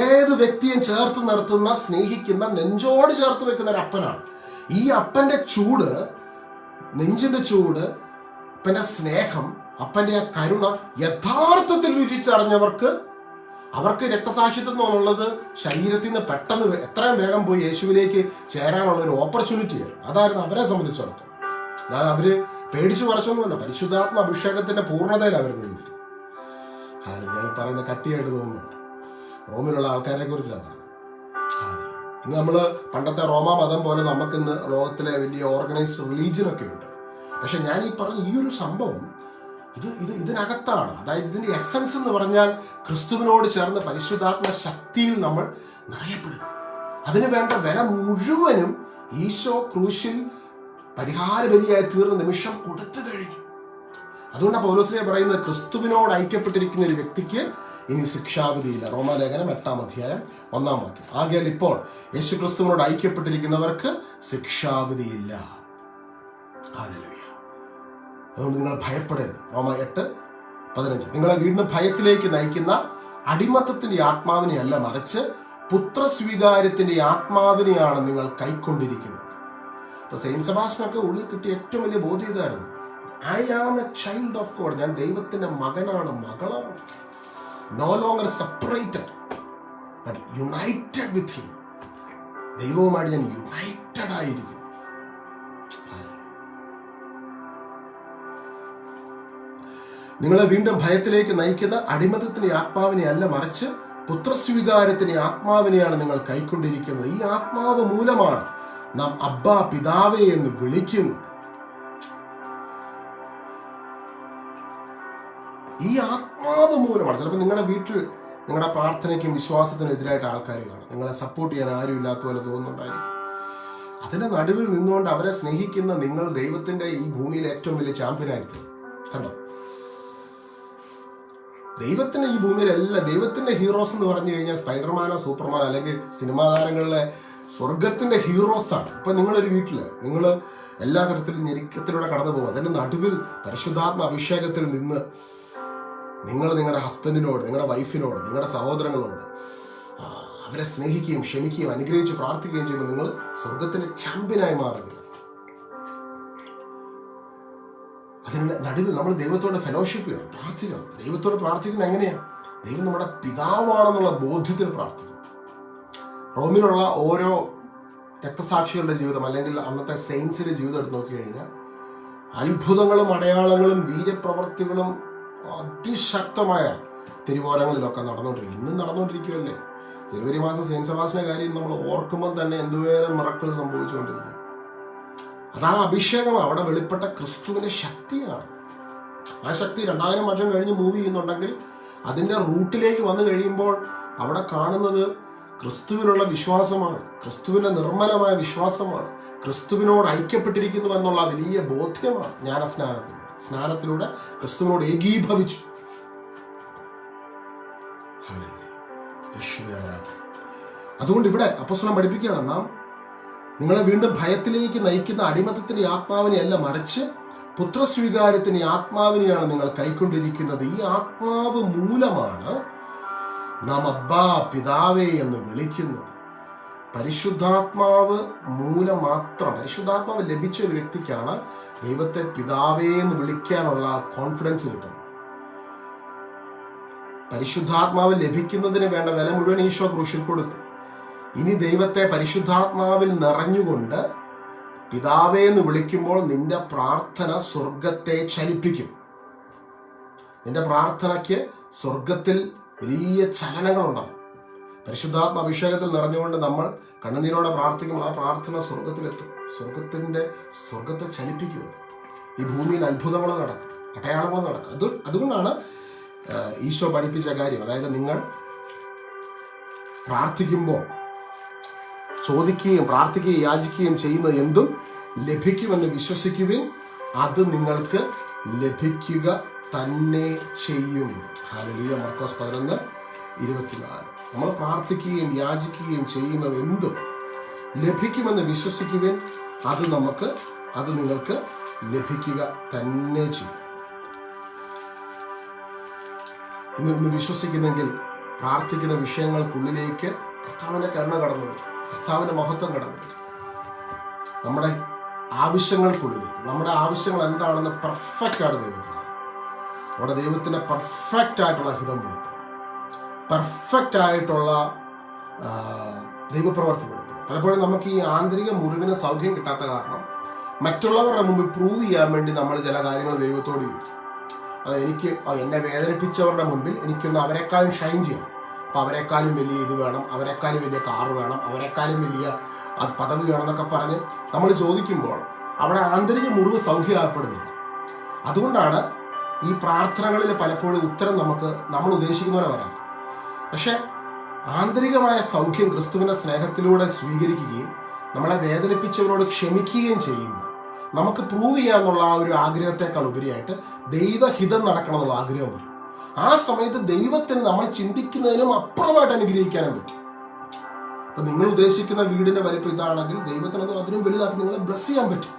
ഏത് വ്യക്തിയും ചേർത്ത് നിർത്തുന്ന, സ്നേഹിക്കുന്ന, നെഞ്ചോട് ചേർത്ത് വെക്കുന്ന ഒരു അപ്പനാണ്. ഈ അപ്പന്റെ ചൂട്, നെഞ്ചിന്റെ ചൂട്, അപ്പന്റെ സ്നേഹം, അപ്പന്റെ ആ കരുണ യഥാർത്ഥത്തിൽ രുചിച്ചറിഞ്ഞവർക്ക്, അവർക്ക് രക്തസാക്ഷിത്വം എന്നുള്ളത് ശരീരത്തിൽ നിന്ന് പെട്ടെന്ന് എത്രയും വേഗം പോയി യേശുവിലേക്ക് ചേരാനുള്ള ഒരു ഓപ്പർച്യൂണിറ്റിയാണ്. അതായിരുന്നു അവരെ സംബന്ധിച്ചിടത്തോളം. അതായത് അവര് പേടിച്ചു പറച്ചൊന്നുമല്ല, പരിശുദ്ധാത്മ അഭിഷേകത്തിന്റെ പൂർണ്ണതയിൽ അവർ നിന്നിരുന്നു. ഞാൻ പറയുന്ന കട്ടിയായിട്ട് തോന്നുന്നുണ്ട്. റോമിലുള്ള ആൾക്കാരെ കുറിച്ചാണ് പറയുന്നത്. നമ്മൾ പണ്ടത്തെ റോമാ മതം പോലെ നമുക്കിന്ന് ലോകത്തിലെ വലിയ ഓർഗനൈസ്ഡ് റിലീജിയനൊക്കെ ഉണ്ട്. പക്ഷെ ഞാൻ ഈ പറഞ്ഞ ഈ ഒരു സംഭവം ഇതിനകത്താണ്. അതായത് ഇതിന്റെ എസൻസ് എന്ന് പറഞ്ഞാൽ ക്രിസ്തുവിനോട് ചേർന്ന് പരിശുദ്ധാത്മ ശക്തിയിൽ നമ്മൾ നിറയപ്പെടുക. അതിന് വേണ്ട വില മുഴുവനും ഈശോ ക്രൂശിൽ പരിഹാര ബലിയായി തീർന്ന നിമിഷം കൊടുത്തു കഴിഞ്ഞു. അതുകൊണ്ടാണ് പൗലോസ്ലീഹ പറയുന്നത് ക്രിസ്തുവിനോട് ഐക്യപ്പെട്ടിരിക്കുന്ന ഒരു വ്യക്തിക്ക് ഇനി ശിക്ഷാവിധിയില്ല. റോമാലേഖനം 8-ാം അധ്യായം 1-ാം വാക്യം. ആകയാൽ ഇപ്പോൾ യേശു ക്രിസ്തുവിനോട് ഐക്യപ്പെട്ടിരിക്കുന്നവർക്ക് ശിക്ഷാവിധിയില്ല. ഹല്ലേലൂയ. അതുകൊണ്ട് നിങ്ങൾ ഭയപ്പെടരുത്. റോമ 8:15. നിങ്ങളെ വീണ്ടും ഭയത്തിലേക്ക് നയിക്കുന്ന അടിമത്തത്തിന്റെ ആത്മാവിനെയല്ല, മറിച്ച് പുത്രസ്വീകാര്യത്തിന്റെ ആത്മാവിനെയാണ് നിങ്ങൾ കൈക്കൊണ്ടിരിക്കുന്നത്. അപ്പൊ സെയിന്റ് സെബാസ്റ്റ്യനൊക്കെ ഉള്ളിൽ കിട്ടിയ ഏറ്റവും വലിയ ബോധ്യം ഇതായിരുന്നു: I am a child of God. ഞാൻ ദൈവത്തിന്റെ മകനാണ്, മകളാണ്. No longer separated but united with him. ദൈവവുമായിട്ട് ഞാൻ യുണൈറ്റഡ് ആയിരിക്കും. നിങ്ങളെ വീണ്ടും ഭയത്തിലേക്ക് നയിക്കുന്ന അടിമത്തത്തിന്റെ ആത്മാവിനെ അല്ല, മറിച്ച് പുത്രസ്വീകാര്യത്തിന്റെ ആത്മാവിനെയാണ് നിങ്ങൾ കൈക്കൊണ്ടിരിക്കുന്നത്. ഈ ആത്മാവ് മൂലമാണ് നാം അബ്ബാ പിതാവേ എന്ന് വിളിക്കുന്നത്. ഈ ആത്മാവ് മൂലമാണ്. ചിലപ്പോൾ നിങ്ങളുടെ വീട്ടിൽ നിങ്ങളുടെ പ്രാർത്ഥനയ്ക്കും വിശ്വാസത്തിനും എതിരായിട്ട് ആൾക്കാർ കാണും. നിങ്ങളെ സപ്പോർട്ട് ചെയ്യാൻ ആരും ഇല്ലാത്ത പോലെ തോന്നുന്നുണ്ടായിരിക്കും. അതിന്റെ നടുവിൽ നിന്നുകൊണ്ട് അവരെ സ്നേഹിക്കുന്ന നിങ്ങൾ ദൈവത്തിന്റെ ഈ ഭൂമിയിൽ ഏറ്റവും വലിയ ചാമ്പ്യനായിരിക്കും. കണ്ടോ? ദൈവത്തിന്റെ ഈ ഭൂമിയിലല്ല, ദൈവത്തിന്റെ ഹീറോസ് എന്ന് പറഞ്ഞു കഴിഞ്ഞാൽ സ്പൈഡർമാനോ സൂപ്പർമാനോ അല്ലെങ്കിൽ സിനിമാ താരങ്ങളിലെ സ്വർഗത്തിന്റെ ഹീറോസാണ്. ഇപ്പൊ നിങ്ങളൊരു വീട്ടില് നിങ്ങൾ എല്ലാ തരത്തിലും ഞെരുക്കത്തിലൂടെ കടന്നു പോകും. അതിന്റെ നടുവിൽ പരിശുദ്ധാത്മ അഭിഷേകത്തിൽ നിന്ന് നിങ്ങൾ നിങ്ങളുടെ ഹസ്ബൻഡിനോട്, നിങ്ങളുടെ വൈഫിനോട്, നിങ്ങളുടെ സഹോദരങ്ങളോട് അവരെ സ്നേഹിക്കുകയും ക്ഷമിക്കുകയും അനുഗ്രഹിച്ച് പ്രാർത്ഥിക്കുകയും ചെയ്യുമ്പോൾ നിങ്ങൾ സ്വർഗത്തിന്റെ ചാമ്പ്യനായി മാറുക. അതിൻ്റെ നടുവിൽ നമ്മൾ ദൈവത്തോട് ഫെലോഷിപ്പ് ചെയ്യണം, പ്രാർത്ഥിക്കണം. ദൈവത്തോട് പ്രാർത്ഥിക്കുന്നത് എങ്ങനെയാണ്? ദൈവം നമ്മുടെ പിതാവാണെന്നുള്ള ബോധ്യത്തിൽ പ്രാർത്ഥിക്കണം. റോമിലുള്ള ഓരോ രക്തസാക്ഷികളുടെ ജീവിതം അല്ലെങ്കിൽ അന്നത്തെ സെയിൻസിന്റെ ജീവിതം എടുത്ത് നോക്കി കഴിഞ്ഞാൽ അത്ഭുതങ്ങളും അടയാളങ്ങളും വീര്യപ്രവർത്തികളും അതിശക്തമായ തിരുവോരങ്ങളിലൊക്കെ നടന്നുകൊണ്ടിരിക്കും. ഇന്നും നടന്നുകൊണ്ടിരിക്കുകയല്ലേ. ജനുവരി മാസം സെയിന്റ് സെബാസ്റ്റ്യന്റെ കാര്യം നമ്മൾ ഓർക്കുമ്പോൾ തന്നെ എന്തുവേറെ മിറക്കിൾ സംഭവിച്ചുകൊണ്ടിരിക്കും. അതാ അഭിഷേകം അവിടെ വെളിപ്പെട്ട ക്രിസ്തുവിന്റെ ശക്തിയാണ്. ആ ശക്തി 2000 വർഷം കഴിഞ്ഞ് മൂവ് ചെയ്യുന്നുണ്ടെങ്കിൽ അതിന്റെ റൂട്ടിലേക്ക് വന്നു കഴിയുമ്പോൾ അവിടെ കാണുന്നത് ക്രിസ്തുവിനുള്ള വിശ്വാസമാണ്, ക്രിസ്തുവിന്റെ നിർമ്മലമായ വിശ്വാസമാണ്, ക്രിസ്തുവിനോട് ഐക്യപ്പെട്ടിരിക്കുന്നു എന്നുള്ള വലിയ ബോധ്യമാണ്. സ്നാനത്തിലൂടെ ക്രിസ്തുവിനോട് ഏകീഭവിച്ചു. അതുകൊണ്ട് ഇവിടെ അപ്പോസ്തലൻ പഠിപ്പിക്കുകയാണ്, നാം നിങ്ങളെ വീണ്ടും ഭയത്തിലേക്ക് നയിക്കുന്ന അടിമത്തത്തിന്റെ ആത്മാവിനെ അല്ല, മറിച്ച് പുത്രസ്വീകാര്യത്തിന്റെ ആത്മാവിനെയാണ് നിങ്ങൾ കൈക്കൊണ്ടിരിക്കുന്നത്. ഈ ആത്മാവ് മൂലമാണ് നാം അബ്ബാ പിതാവേ എന്ന് വിളിക്കുന്നത്. പരിശുദ്ധാത്മാവ് മൂലം മാത്രം, പരിശുദ്ധാത്മാവ് ലഭിച്ച ഒരു വ്യക്തിക്കാണ് ദൈവത്തെ പിതാവേ എന്ന് വിളിക്കാനുള്ള കോൺഫിഡൻസ് കിട്ടുന്നത്. പരിശുദ്ധാത്മാവ് ലഭിക്കുന്നതിന് വേണ്ട വില മുഴുവൻ ഈശോ ക്രൂശിൽ കൊടുത്തു. ഇനി ദൈവത്തെ പരിശുദ്ധാത്മാവിൽ നിറഞ്ഞുകൊണ്ട് പിതാവേ എന്ന് വിളിക്കുമ്പോൾ നിന്റെ പ്രാർത്ഥന സ്വർഗത്തെ ചലിപ്പിക്കും. നിന്റെ പ്രാർത്ഥനയ്ക്ക് സ്വർഗത്തിൽ വലിയ ചലനങ്ങളുണ്ടാകും. പരിശുദ്ധാത്മ അഭിഷേകത്തിൽ നിറഞ്ഞുകൊണ്ട് നമ്മൾ കണ്ണുനീരോടെ പ്രാർത്ഥിക്കുമ്പോൾ ആ പ്രാർത്ഥന സ്വർഗത്തിലെത്തും. സ്വർഗത്തെ ചലിപ്പിക്കുക. ഈ ഭൂമിയിൽ അത്ഭുതങ്ങൾ നടക്കും, അടയാളങ്ങൾ നടക്കും. അതുകൊണ്ടാണ് ഈശോ പഠിപ്പിച്ച കാര്യം, അതായത് നിങ്ങൾ പ്രാർത്ഥിക്കുമ്പോൾ ചോദിക്കുകയും പ്രാർത്ഥിക്കുകയും യാചിക്കുകയും ചെയ്യുന്ന എന്തും ലഭിക്കുമെന്ന് വിശ്വസിക്കുവിൻ, അത് നിങ്ങൾക്ക് ലഭിക്കുക തന്നെ ചെയ്യും. ഹല്ലേലൂയ. മർക്കോസ് 11:24. നമ്മൾ പ്രാർത്ഥിക്കുകയും യാചിക്കുകയും ചെയ്യുന്നത് എന്തും ലഭിക്കുമെന്ന് വിശ്വസിക്കുവിൻ, അത് നിങ്ങൾക്ക് ലഭിക്കുക തന്നെ ചെയ്യും. ഇന്ന് വിശ്വസിക്കുന്നെങ്കിൽ പ്രാർത്ഥിക്കുന്ന വിഷയങ്ങൾക്കുള്ളിലേക്ക് കർത്താവിന്റെ കരുണ കടന്നു വരും, കർത്താവിന്റെ മഹത്വം കടന്നു വരും. നമ്മുടെ ആവശ്യങ്ങൾക്കുള്ളിലേക്ക്, നമ്മുടെ ആവശ്യങ്ങൾ എന്താണെന്ന് പെർഫെക്റ്റ് ആണ് ദൈവത്തിന്. അവിടെ ദൈവത്തിന്റെ പെർഫെക്റ്റ് ആയിട്ടുള്ള ഹിതം കൊടുക്കും, പെർഫെക്റ്റ് ആയിട്ടുള്ള ദൈവപ്രവർത്തി കൊടുക്കും. പലപ്പോഴും നമുക്ക് ഈ ആന്തരിക മുറിവിന് സൗഖ്യം കിട്ടാത്ത കാരണം മറ്റുള്ളവരുടെ മുമ്പിൽ പ്രൂവ് ചെയ്യാൻ വേണ്ടി നമ്മൾ ചില കാര്യങ്ങൾ ദൈവത്തോട് ചോദിക്കും. അത് എന്നെ വേദനിപ്പിച്ചവരുടെ മുൻപിൽ എനിക്കൊന്ന് അവരെക്കാളും ഷൈൻ ചെയ്യണം, അപ്പം അവരെക്കാളും വലിയ ഇത് വേണം, അവരെക്കാളും വലിയ കാറ് വേണം, അവരെക്കാളും വലിയ അത് പദവി വേണം എന്നൊക്കെ പറഞ്ഞ് നമ്മൾ ചോദിക്കുമ്പോൾ അവിടെ ആന്തരിക മുറിവ് സൗഖ്യമാക്കപ്പെടുന്നില്ല. അതുകൊണ്ടാണ് ഈ പ്രാർത്ഥനകളിൽ പലപ്പോഴും ഉത്തരം നമ്മൾ ഉദ്ദേശിക്കുന്ന പോലെ വരാം. പക്ഷെ ആന്തരികമായ സൗഖ്യം ക്രിസ്തുവിന്റെ സ്നേഹത്തിലൂടെ സ്വീകരിക്കുകയും നമ്മളെ വേദനിപ്പിച്ചവരോട് ക്ഷമിക്കുകയും ചെയ്യുമ്പോൾ നമുക്ക് പ്രൂവ് ചെയ്യാന്നുള്ള ആ ഒരു ആഗ്രഹത്തെക്കാൾ ഉപരിയായിട്ട് ദൈവഹിതം നടക്കണം എന്നുള്ള ആഗ്രഹം വരും. ആ സമയത്ത് ദൈവത്തിന് നമ്മൾ ചിന്തിക്കുന്നതിനും അപ്പുറമായിട്ട് അനുഗ്രഹിക്കാനും പറ്റും. അപ്പൊ നിങ്ങൾ ഉദ്ദേശിക്കുന്ന വീടിന്റെ വലിപ്പം ഇതാണെങ്കിൽ ദൈവത്തിനത് അതിനും വലുതാക്കി നിങ്ങളെ ബ്ലസ് ചെയ്യാൻ പറ്റും.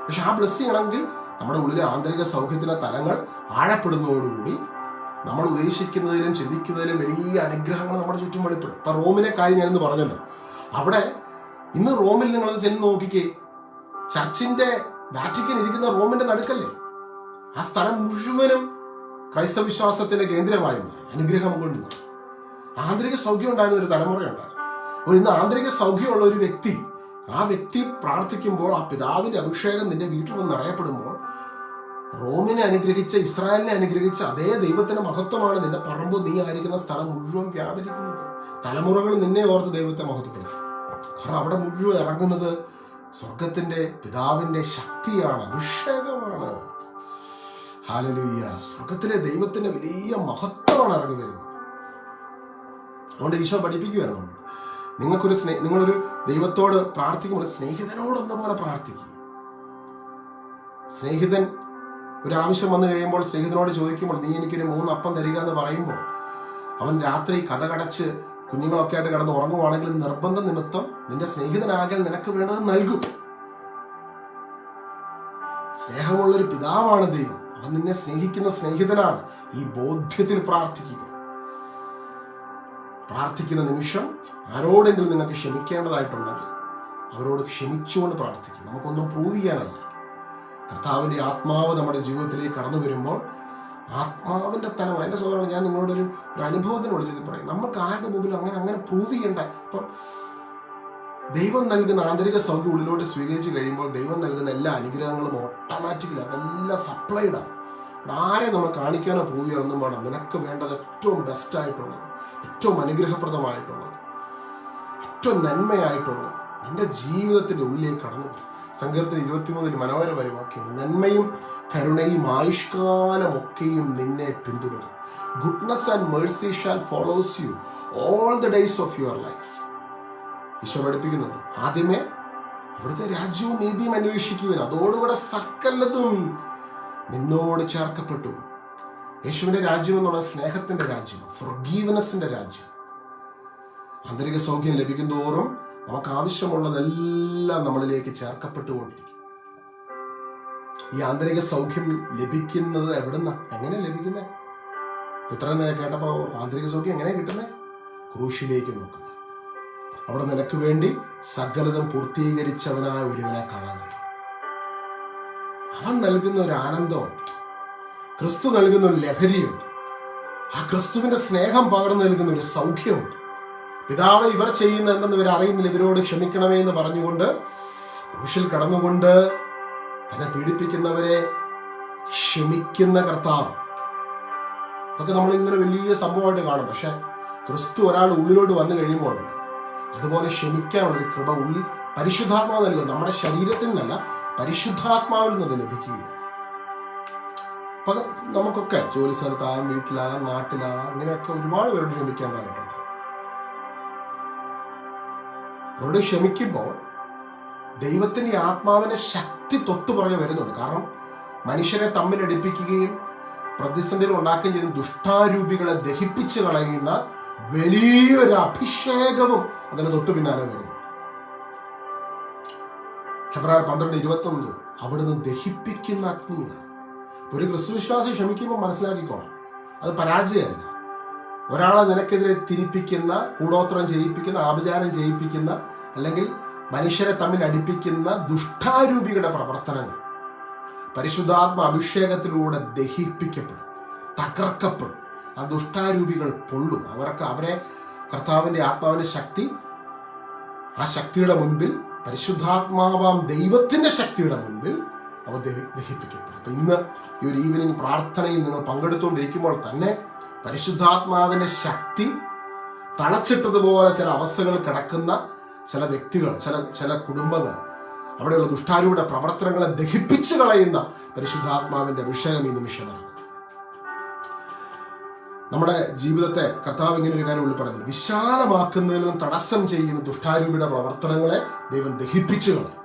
പക്ഷെ ആ ബ്ലസ് ചെയ്യണമെങ്കിൽ നമ്മുടെ ഉള്ളിലെ ആന്തരിക സൗഖ്യത്തിന്റെ തലങ്ങൾ ആഴപ്പെടുന്നതോടുകൂടി നമ്മൾ ഉദ്ദേശിക്കുന്നതിലും ചിന്തിക്കുന്നതിലും വലിയ അനുഗ്രഹങ്ങൾ നമ്മുടെ ചുറ്റും വെളിപ്പെടും. ഇപ്പൊ റോമിലെ കാര്യം ഞാനിന്ന് പറഞ്ഞല്ലോ. അവിടെ ഇന്ന് റോമിൽ നിങ്ങളത് ചെന്ന് നോക്കിക്കേ, ചർച്ചിന്റെ വാറ്റിക്കൻ ഇരിക്കുന്ന റോമിന്റെ നടുക്കല്ലേ. ആ സ്ഥലം മുഴുവനും ക്രൈസ്തവ വിശ്വാസത്തിന്റെ കേന്ദ്രമായി മാറി. അനുഗ്രഹം കൊണ്ട് ആന്തരിക സൗഖ്യം ഉണ്ടായിരുന്ന ഒരു തലമുറയുണ്ടായിരുന്നു. അപ്പോൾ ഇന്ന് ആന്തരിക സൗഖ്യമുള്ള ഒരു വ്യക്തി, ആ വ്യക്തി പ്രാർത്ഥിക്കുമ്പോൾ ആ പിതാവിന്റെ അഭിഷേകം നിന്റെ വീട്ടിൽ വന്ന് അറിയപ്പെടുമ്പോൾ റോമിനെ അനുഗ്രഹിച്ച, ഇസ്രായേലിനെ അനുഗ്രഹിച്ച അതേ ദൈവത്തിന്റെ മഹത്വമാണ് നിന്റെ പറമ്പ്, നീ ആയിരിക്കുന്ന സ്ഥലം മുഴുവൻ വ്യാപരിക്കുന്നത്. തലമുറകൾ നിന്നെ ഓർത്ത് ദൈവത്തെ മഹത്വപ്പെടുത്തും. കാരണം അവിടെ മുഴുവൻ ഇറങ്ങുന്നത് സ്വർഗത്തിന്റെ പിതാവിന്റെ ശക്തിയാണ്, അഭിഷേകമാണ്. ഹല്ലേലൂയ. സ്വർഗത്തിലെ ദൈവത്തിന്റെ വലിയ മഹത്വമാണ് ഇറങ്ങി വരുന്നത്. അതുകൊണ്ട് ഈശോ പഠിപ്പിക്കുകയാണ് നിങ്ങളൊരു ദൈവത്തോട് പ്രാർത്ഥിക്കുമ്പോൾ സ്നേഹിതനോടൊന്ന പോലെ പ്രാർത്ഥിക്കുക. സ്നേഹിതൻ ഒരു ആവശ്യം വന്നു കഴിയുമ്പോൾ സ്നേഹിതനോട് ചോദിക്കുമ്പോൾ നീ എനിക്കൊരു 3 അപ്പം തരിക എന്ന് പറയുമ്പോൾ അവൻ രാത്രി കഥ കടച്ച് കുഞ്ഞുങ്ങളൊക്കെ ആയിട്ട് കിടന്ന് ഉറങ്ങുവാണെങ്കിൽ നിർബന്ധ നിമിത്തം നിന്റെ സ്നേഹിതനാകൽ നിനക്ക് വേണ്ടത് നൽകും. സ്നേഹമുള്ളൊരു പിതാവാണ് ദൈവം. അവൻ നിന്നെ സ്നേഹിക്കുന്ന സ്നേഹിതനാണ്. ഈ ബോധ്യത്തിൽ പ്രാർത്ഥിക്കുന്ന നിമിഷം ആരോടെങ്കിലും നിങ്ങൾക്ക് ക്ഷമിക്കേണ്ടതായിട്ടുണ്ടെങ്കിൽ അവരോട് ക്ഷമിച്ചുകൊണ്ട് പ്രാർത്ഥിക്കും. നമുക്കൊന്നും പ്രൂവ് ചെയ്യാനല്ല. കർത്താവിന്റെ ആത്മാവ് നമ്മുടെ ജീവിതത്തിലേക്ക് കടന്നു വരുമ്പോൾ ആത്മാവിന്റെ തലം, അതിന്റെ സ്വഭാവം ഞാൻ നിങ്ങളോടൊരു അനുഭവത്തിന് വിളിച്ചത് പറയും. നമുക്ക് ആരുടെ മുമ്പിൽ അങ്ങനെ പ്രൂവ് ചെയ്യണ്ട. ഇപ്പം ദൈവം നൽകുന്ന ആന്തരിക സൗഖ്യം ഉള്ളിലോട്ട് സ്വീകരിച്ചു കഴിയുമ്പോൾ ദൈവം നൽകുന്ന എല്ലാ അനുഗ്രഹങ്ങളും ഓട്ടോമാറ്റിക്കലി അതെല്ലാം സപ്ലൈഡാണ്. ആരെ നമ്മൾ കാണിക്കാനോ പ്രൂവ് ചെയ്യാനൊന്നും വേണം. നിനക്ക് വേണ്ടത് ഏറ്റവും ബെസ്റ്റ് ആയിട്ടുള്ളത്, ഏറ്റവും അനുഗ്രഹപ്രദമായിട്ടുള്ളത്, ഏറ്റവും നന്മയായിട്ടുള്ളത് നിന്റെ ജീവിതത്തിന്റെ ഉള്ളിലേക്ക് കടന്നു വരും. സങ്കീർത്തനം 23 മനോഹര ഒരു വാക്യം, നന്മയും കരുണയും ആയുഷ്കാലമൊക്കെയും നിന്നെ പിന്തുടരും. Goodness and mercy shall follows you all the days of your life. Eesho പഠിപ്പിക്കുന്നുണ്ട്, ആദ്യമേ അവിടുത്തെ രാജ്യവും നീതിയും അന്വേഷിക്കുവാൻ, അതോടുകൂടെ സകലതും നിന്നോട് ചേർക്കപ്പെട്ടു. യേശുവിന്റെ രാജ്യം എന്നുള്ള സ്നേഹത്തിന്റെ രാജ്യം, ഫൊർഗീവ്നെസിന്റെ രാജ്യം. ആന്തരിക സൗഖ്യം ലഭിക്കും തോറും നമുക്ക് ആവശ്യമുള്ളതെല്ലാം നമ്മളിലേക്ക് ചേർക്കപ്പെട്ടുകൊണ്ടിരിക്കും. ഈ ആന്തരിക സൗഖ്യം ലഭിക്കുന്നത് എവിടുന്ന, എങ്ങനെ ലഭിക്കുന്നത്? ഇത്രയും നേരം കേട്ടപ്പോ ആന്തരിക സൗഖ്യം എങ്ങനെ കിട്ടുന്നത്? ക്രൂശിലേക്ക് നോക്കുക. അവിടെ നിനക്ക് വേണ്ടി സകലതും പൂർത്തീകരിച്ചവനായ ഒരുവനെ കാണാൻ കഴിയും. അവൻ നൽകുന്ന ഒരു ആനന്ദമുണ്ട്, ക്രിസ്തു നൽകുന്ന ഒരു ലഹരിയുണ്ട്, ആ ക്രിസ്തുവിന്റെ സ്നേഹം പകർന്നു നൽകുന്ന ഒരു സൗഖ്യമുണ്ട്. പിതാവ് ഇവർ ചെയ്യുന്ന എന്തെന്ന് ഇവർ അറിയുന്നില്ല, ഇവരോട് ക്ഷമിക്കണമേ എന്ന് പറഞ്ഞുകൊണ്ട് ക്രൂശിൽ കടന്നുകൊണ്ട് തന്നെ പീഡിപ്പിക്കുന്നവരെ ക്ഷമിക്കുന്ന കർത്താവ്. അതൊക്കെ നമ്മൾ ഇങ്ങനെ വലിയ സംഭവമായിട്ട് കാണും. പക്ഷെ ക്രിസ്തു ഒരാൾ ഉള്ളിലോട്ട് വന്നു കഴിയുമ്പോൾ അതുപോലെ ക്ഷമിക്കാനുള്ളൊരു കൃപ ഉള്ളിൽ പരിശുദ്ധാത്മാവ് നൽകുക. നമ്മുടെ ശരീരത്തിൽ നിന്നല്ല, പരിശുദ്ധാത്മാവിൽ നിന്ന് ലഭിക്കുകയാണ്. അപ്പൊ നമുക്കൊക്കെ ജോലി സ്ഥലത്താ, വീട്ടിലാ, നാട്ടിലാ, ഇങ്ങനെയൊക്കെ ഒരുപാട് പേരോട് ക്ഷമിക്കേണ്ടതായിട്ടുണ്ട്. അവരോട് ക്ഷമിക്കുമ്പോൾ ദൈവത്തിന്റെ ആത്മാവിന്റെ ശക്തി തൊട്ടുപുറകെ വരുന്നുണ്ട്. കാരണം മനുഷ്യരെ തമ്മിലടിപ്പിക്കുകയും പ്രതിസന്ധികൾ ഉണ്ടാക്കുകയും ചെയ്യുന്ന ദുഷ്ടാരൂപികളെ ദഹിപ്പിച്ച് കളയുന്ന വലിയൊരു അഭിഷേകവും അതിന് തൊട്ടു പിന്നാലെ വരുന്നു. ഹെബ്രായർ 12:21 അവിടുന്ന് ദഹിപ്പിക്കുന്ന അഗ്നിയാണ്. ഒരു ക്രിസ്തുവിശ്വാസി ക്ഷമിക്കുമ്പോൾ മനസ്സിലാക്കിക്കോണം, അത് പരാജയമല്ല. ഒരാളെ നിനക്കെതിരെ തിരിപ്പിക്കുന്ന, കൂടോത്രം ചെയ്യിപ്പിക്കുന്ന, ആഭിചാരം ചെയ്യിപ്പിക്കുന്ന, അല്ലെങ്കിൽ മനുഷ്യരെ തമ്മിൽ അടിപ്പിക്കുന്ന ദുഷ്ടാരൂപികളുടെ പ്രവർത്തനങ്ങൾ പരിശുദ്ധാത്മ അഭിഷേകത്തിലൂടെ ദഹിപ്പിക്കപ്പെടും, തകർക്കപ്പെടും. ആ ദുഷ്ടാരൂപികൾ പൊള്ളും. അവരെ കർത്താവിന്റെ ആത്മാവിന്റെ ശക്തി, ആ ശക്തിയുടെ മുൻപിൽ, പരിശുദ്ധാത്മാവാം ദൈവത്തിന്റെ ശക്തിയുടെ മുൻപിൽ അവ ദഹിപ്പിക്കപ്പെടും. അപ്പൊ ഇന്ന് ഈ ഒരു ഈവനിങ് പ്രാർത്ഥനയിൽ നിങ്ങൾ പങ്കെടുത്തുകൊണ്ടിരിക്കുമ്പോൾ തന്നെ പരിശുദ്ധാത്മാവിന്റെ ശക്തി തളച്ചിട്ടതുപോലെ ചില അവസ്ഥകൾ കിടക്കുന്ന ചില വ്യക്തികൾ, ചില കുടുംബങ്ങൾ, അവിടെയുള്ള ദുഷ്ടാരൂപിയുടെ പ്രവർത്തനങ്ങളെ ദഹിപ്പിച്ചു കളയുന്ന പരിശുദ്ധാത്മാവിന്റെ വിഷയം ഈ നിമിഷമാണ്. നമ്മുടെ ജീവിതത്തെ കർത്താവ് ഇങ്ങനെ ഒരു കാര്യം പറയുന്നത്, വിശാലമാക്കുന്നതിൽ നിന്നും തടസ്സം ചെയ്യുന്ന ദുഷ്ടാരൂപിയുടെ പ്രവർത്തനങ്ങളെ ദൈവം ദഹിപ്പിച്ചു കളയും.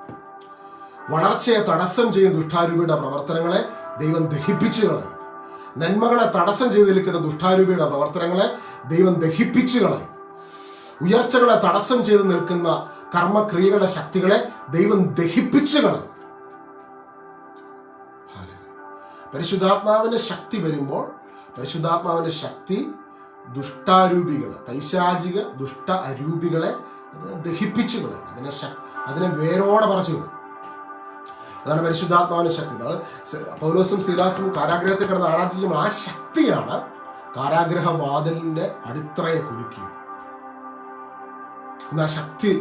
വളർച്ചയെ തടസ്സം ചെയ്യുന്ന ദുഷ്ടാരൂപിയുടെ പ്രവർത്തനങ്ങളെ ദൈവം ദഹിപ്പിച്ചു കളയും. നന്മകളെ തടസ്സം ചെയ്ത് നിൽക്കുന്ന ദുഷ്ടാരൂപിയുടെ പ്രവർത്തനങ്ങളെ ദൈവം ദഹിപ്പിച്ചു കളയും. ഉയർച്ചകളെ തടസ്സം ചെയ്ത് നിൽക്കുന്ന കർമ്മക്രിയകളുടെ ശക്തികളെ ദൈവം ദഹിപ്പിച്ചു കളയും. പരിശുദ്ധാത്മാവിന്റെ ശക്തി വരുമ്പോൾ, പരിശുദ്ധാത്മാവിന്റെ ശക്തി ദുഷ്ടാരൂപികൾ, പൈശാചിക ദുഷ്ട അരൂപികളെ അതിനെ ദഹിപ്പിച്ചു കളയും, അതിനെ വേരോടെ പറിച്ചു കളയും. അതാണ് പരിശുദ്ധാത്മാവിന്റെ ശക്തി. പൗലോസും സീലാസും കാരാഗ്രഹത്തിൽ കിടന്ന് ആരാധിക്കുമ്പോൾ ആ ശക്തിയാണ് കാരാഗ്രഹ വാതിലിന്റെ അടിത്തറയെ കുലുക്കിയത്. ആ ശക്തി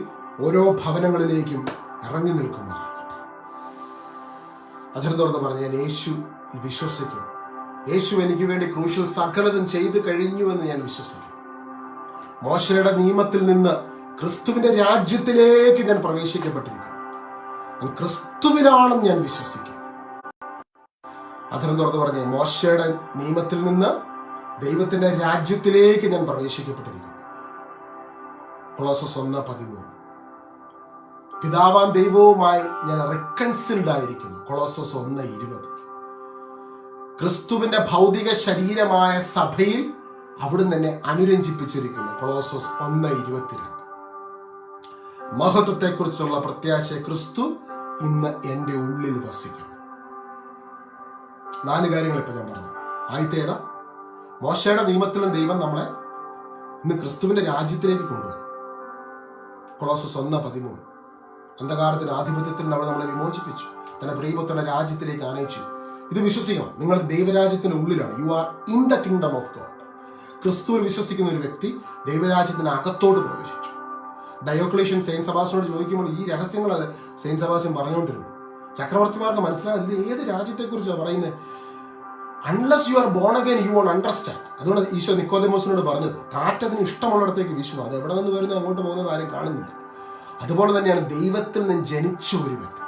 ഓരോ ഭവനങ്ങളിലേക്കും ഇറങ്ങി നിൽക്കുമാറാകട്ടെ. അതിന് തുറന്ന് പറഞ്ഞ് ഞാൻ യേശു വിശ്വസിക്കും. യേശു എനിക്ക് വേണ്ടി ക്രൂശിൽ സകലതും ചെയ്തു കഴിഞ്ഞുവെന്ന് ഞാൻ വിശ്വസിക്കും. മോശയുടെ നിയമത്തിൽ നിന്ന് ക്രിസ്തുവിന്റെ രാജ്യത്തിലേക്ക് ഞാൻ പ്രവേശിക്കപ്പെട്ടിരിക്കും. ഞാൻ ക്രിസ്തുവിനാണെന്ന് ഞാൻ വിശ്വസിക്കും. അതിന് തുറന്ന് പറഞ്ഞ മോശയുടെ നിയമത്തിൽ നിന്ന് ദൈവത്തിന്റെ രാജ്യത്തിലേക്ക് ഞാൻ പ്രവേശിക്കപ്പെട്ടിരിക്കുന്നു. കൊളോസസ് 1:13. പിതാവാം ദൈവവുമായി ഞാൻ റിക്കൺസിൽഡ് ആയിരിക്കുന്നു. കൊളോസസ് 1:20. ക്രിസ്തുവിന്റെ ഭൗതിക ശരീരമായ സഭയിൽ അവിടുന്ന് എന്നെ അനുരഞ്ജിപ്പിച്ചിരിക്കുന്നു. കൊളോസസ് 1:22. മഹത്വത്തെക്കുറിച്ചുള്ള പ്രത്യാശ ക്രിസ്തു ഇന്ന് എൻ്റെ ഉള്ളിൽ വസിക്കുന്നു. 4 കാര്യങ്ങൾ ഇപ്പൊ ഞാൻ പറഞ്ഞു. ആദ്യത്തെ ഏതാ? മോശയുടെ നിയമത്തിലും ദൈവം നമ്മളെ ഇന്ന് ക്രിസ്തുവിന്റെ രാജ്യത്തിലേക്ക് കൊണ്ടുവരും. കൊളോസസ് 1:13. അന്ധകാരത്തിന്റെ ആധിപത്യത്തിൽ നമ്മളെ വിമോചിപ്പിച്ചു, തന്റെ പ്രിയപുത്രന്റെ രാജ്യത്തിലേക്ക് ആനയിച്ചു. ഇത് വിശ്വസിക്കണം. നിങ്ങൾ ദൈവരാജ്യത്തിന് ഉള്ളിലാണ്. You are in the kingdom of God. ക്രിസ്തുവിൽ വിശ്വസിക്കുന്ന ഒരു വ്യക്തി ദൈവരാജ്യത്തിന് അകത്തോട്ട് പ്രവേശിച്ചു. ഡയോക്ലേഷ്യൻ സെയിന്റ് സെബാസ്റ്റ്യനോട് ചോദിക്കുമ്പോൾ ഈ രഹസ്യങ്ങൾ സെയിന്റ് സെബാസ്റ്റ്യൻ പറഞ്ഞുകൊണ്ടിരുന്നു. ചക്രവർത്തിമാർക്ക് മനസ്സിലാകില്ല ഏത് രാജ്യത്തെക്കുറിച്ചാണ് പറയുന്നത്. Unless you are born again you won't understand. അതുകൊണ്ട് ഈശോ നിക്കോദെമോസിനോട് പറഞ്ഞത്, കാറ്റതിന് ഇഷ്ടമുള്ളിടത്തേക്ക് വീശുക, അത് എവിടെ നിന്ന് വരുന്നത് അങ്ങോട്ട് പോകുന്നത് ആരും കാണുന്നില്ല. അതുപോലെ തന്നെയാണ് ദൈവത്തിൽ നിന്ന് ജനിച്ചു ഒരു വ്യക്തി.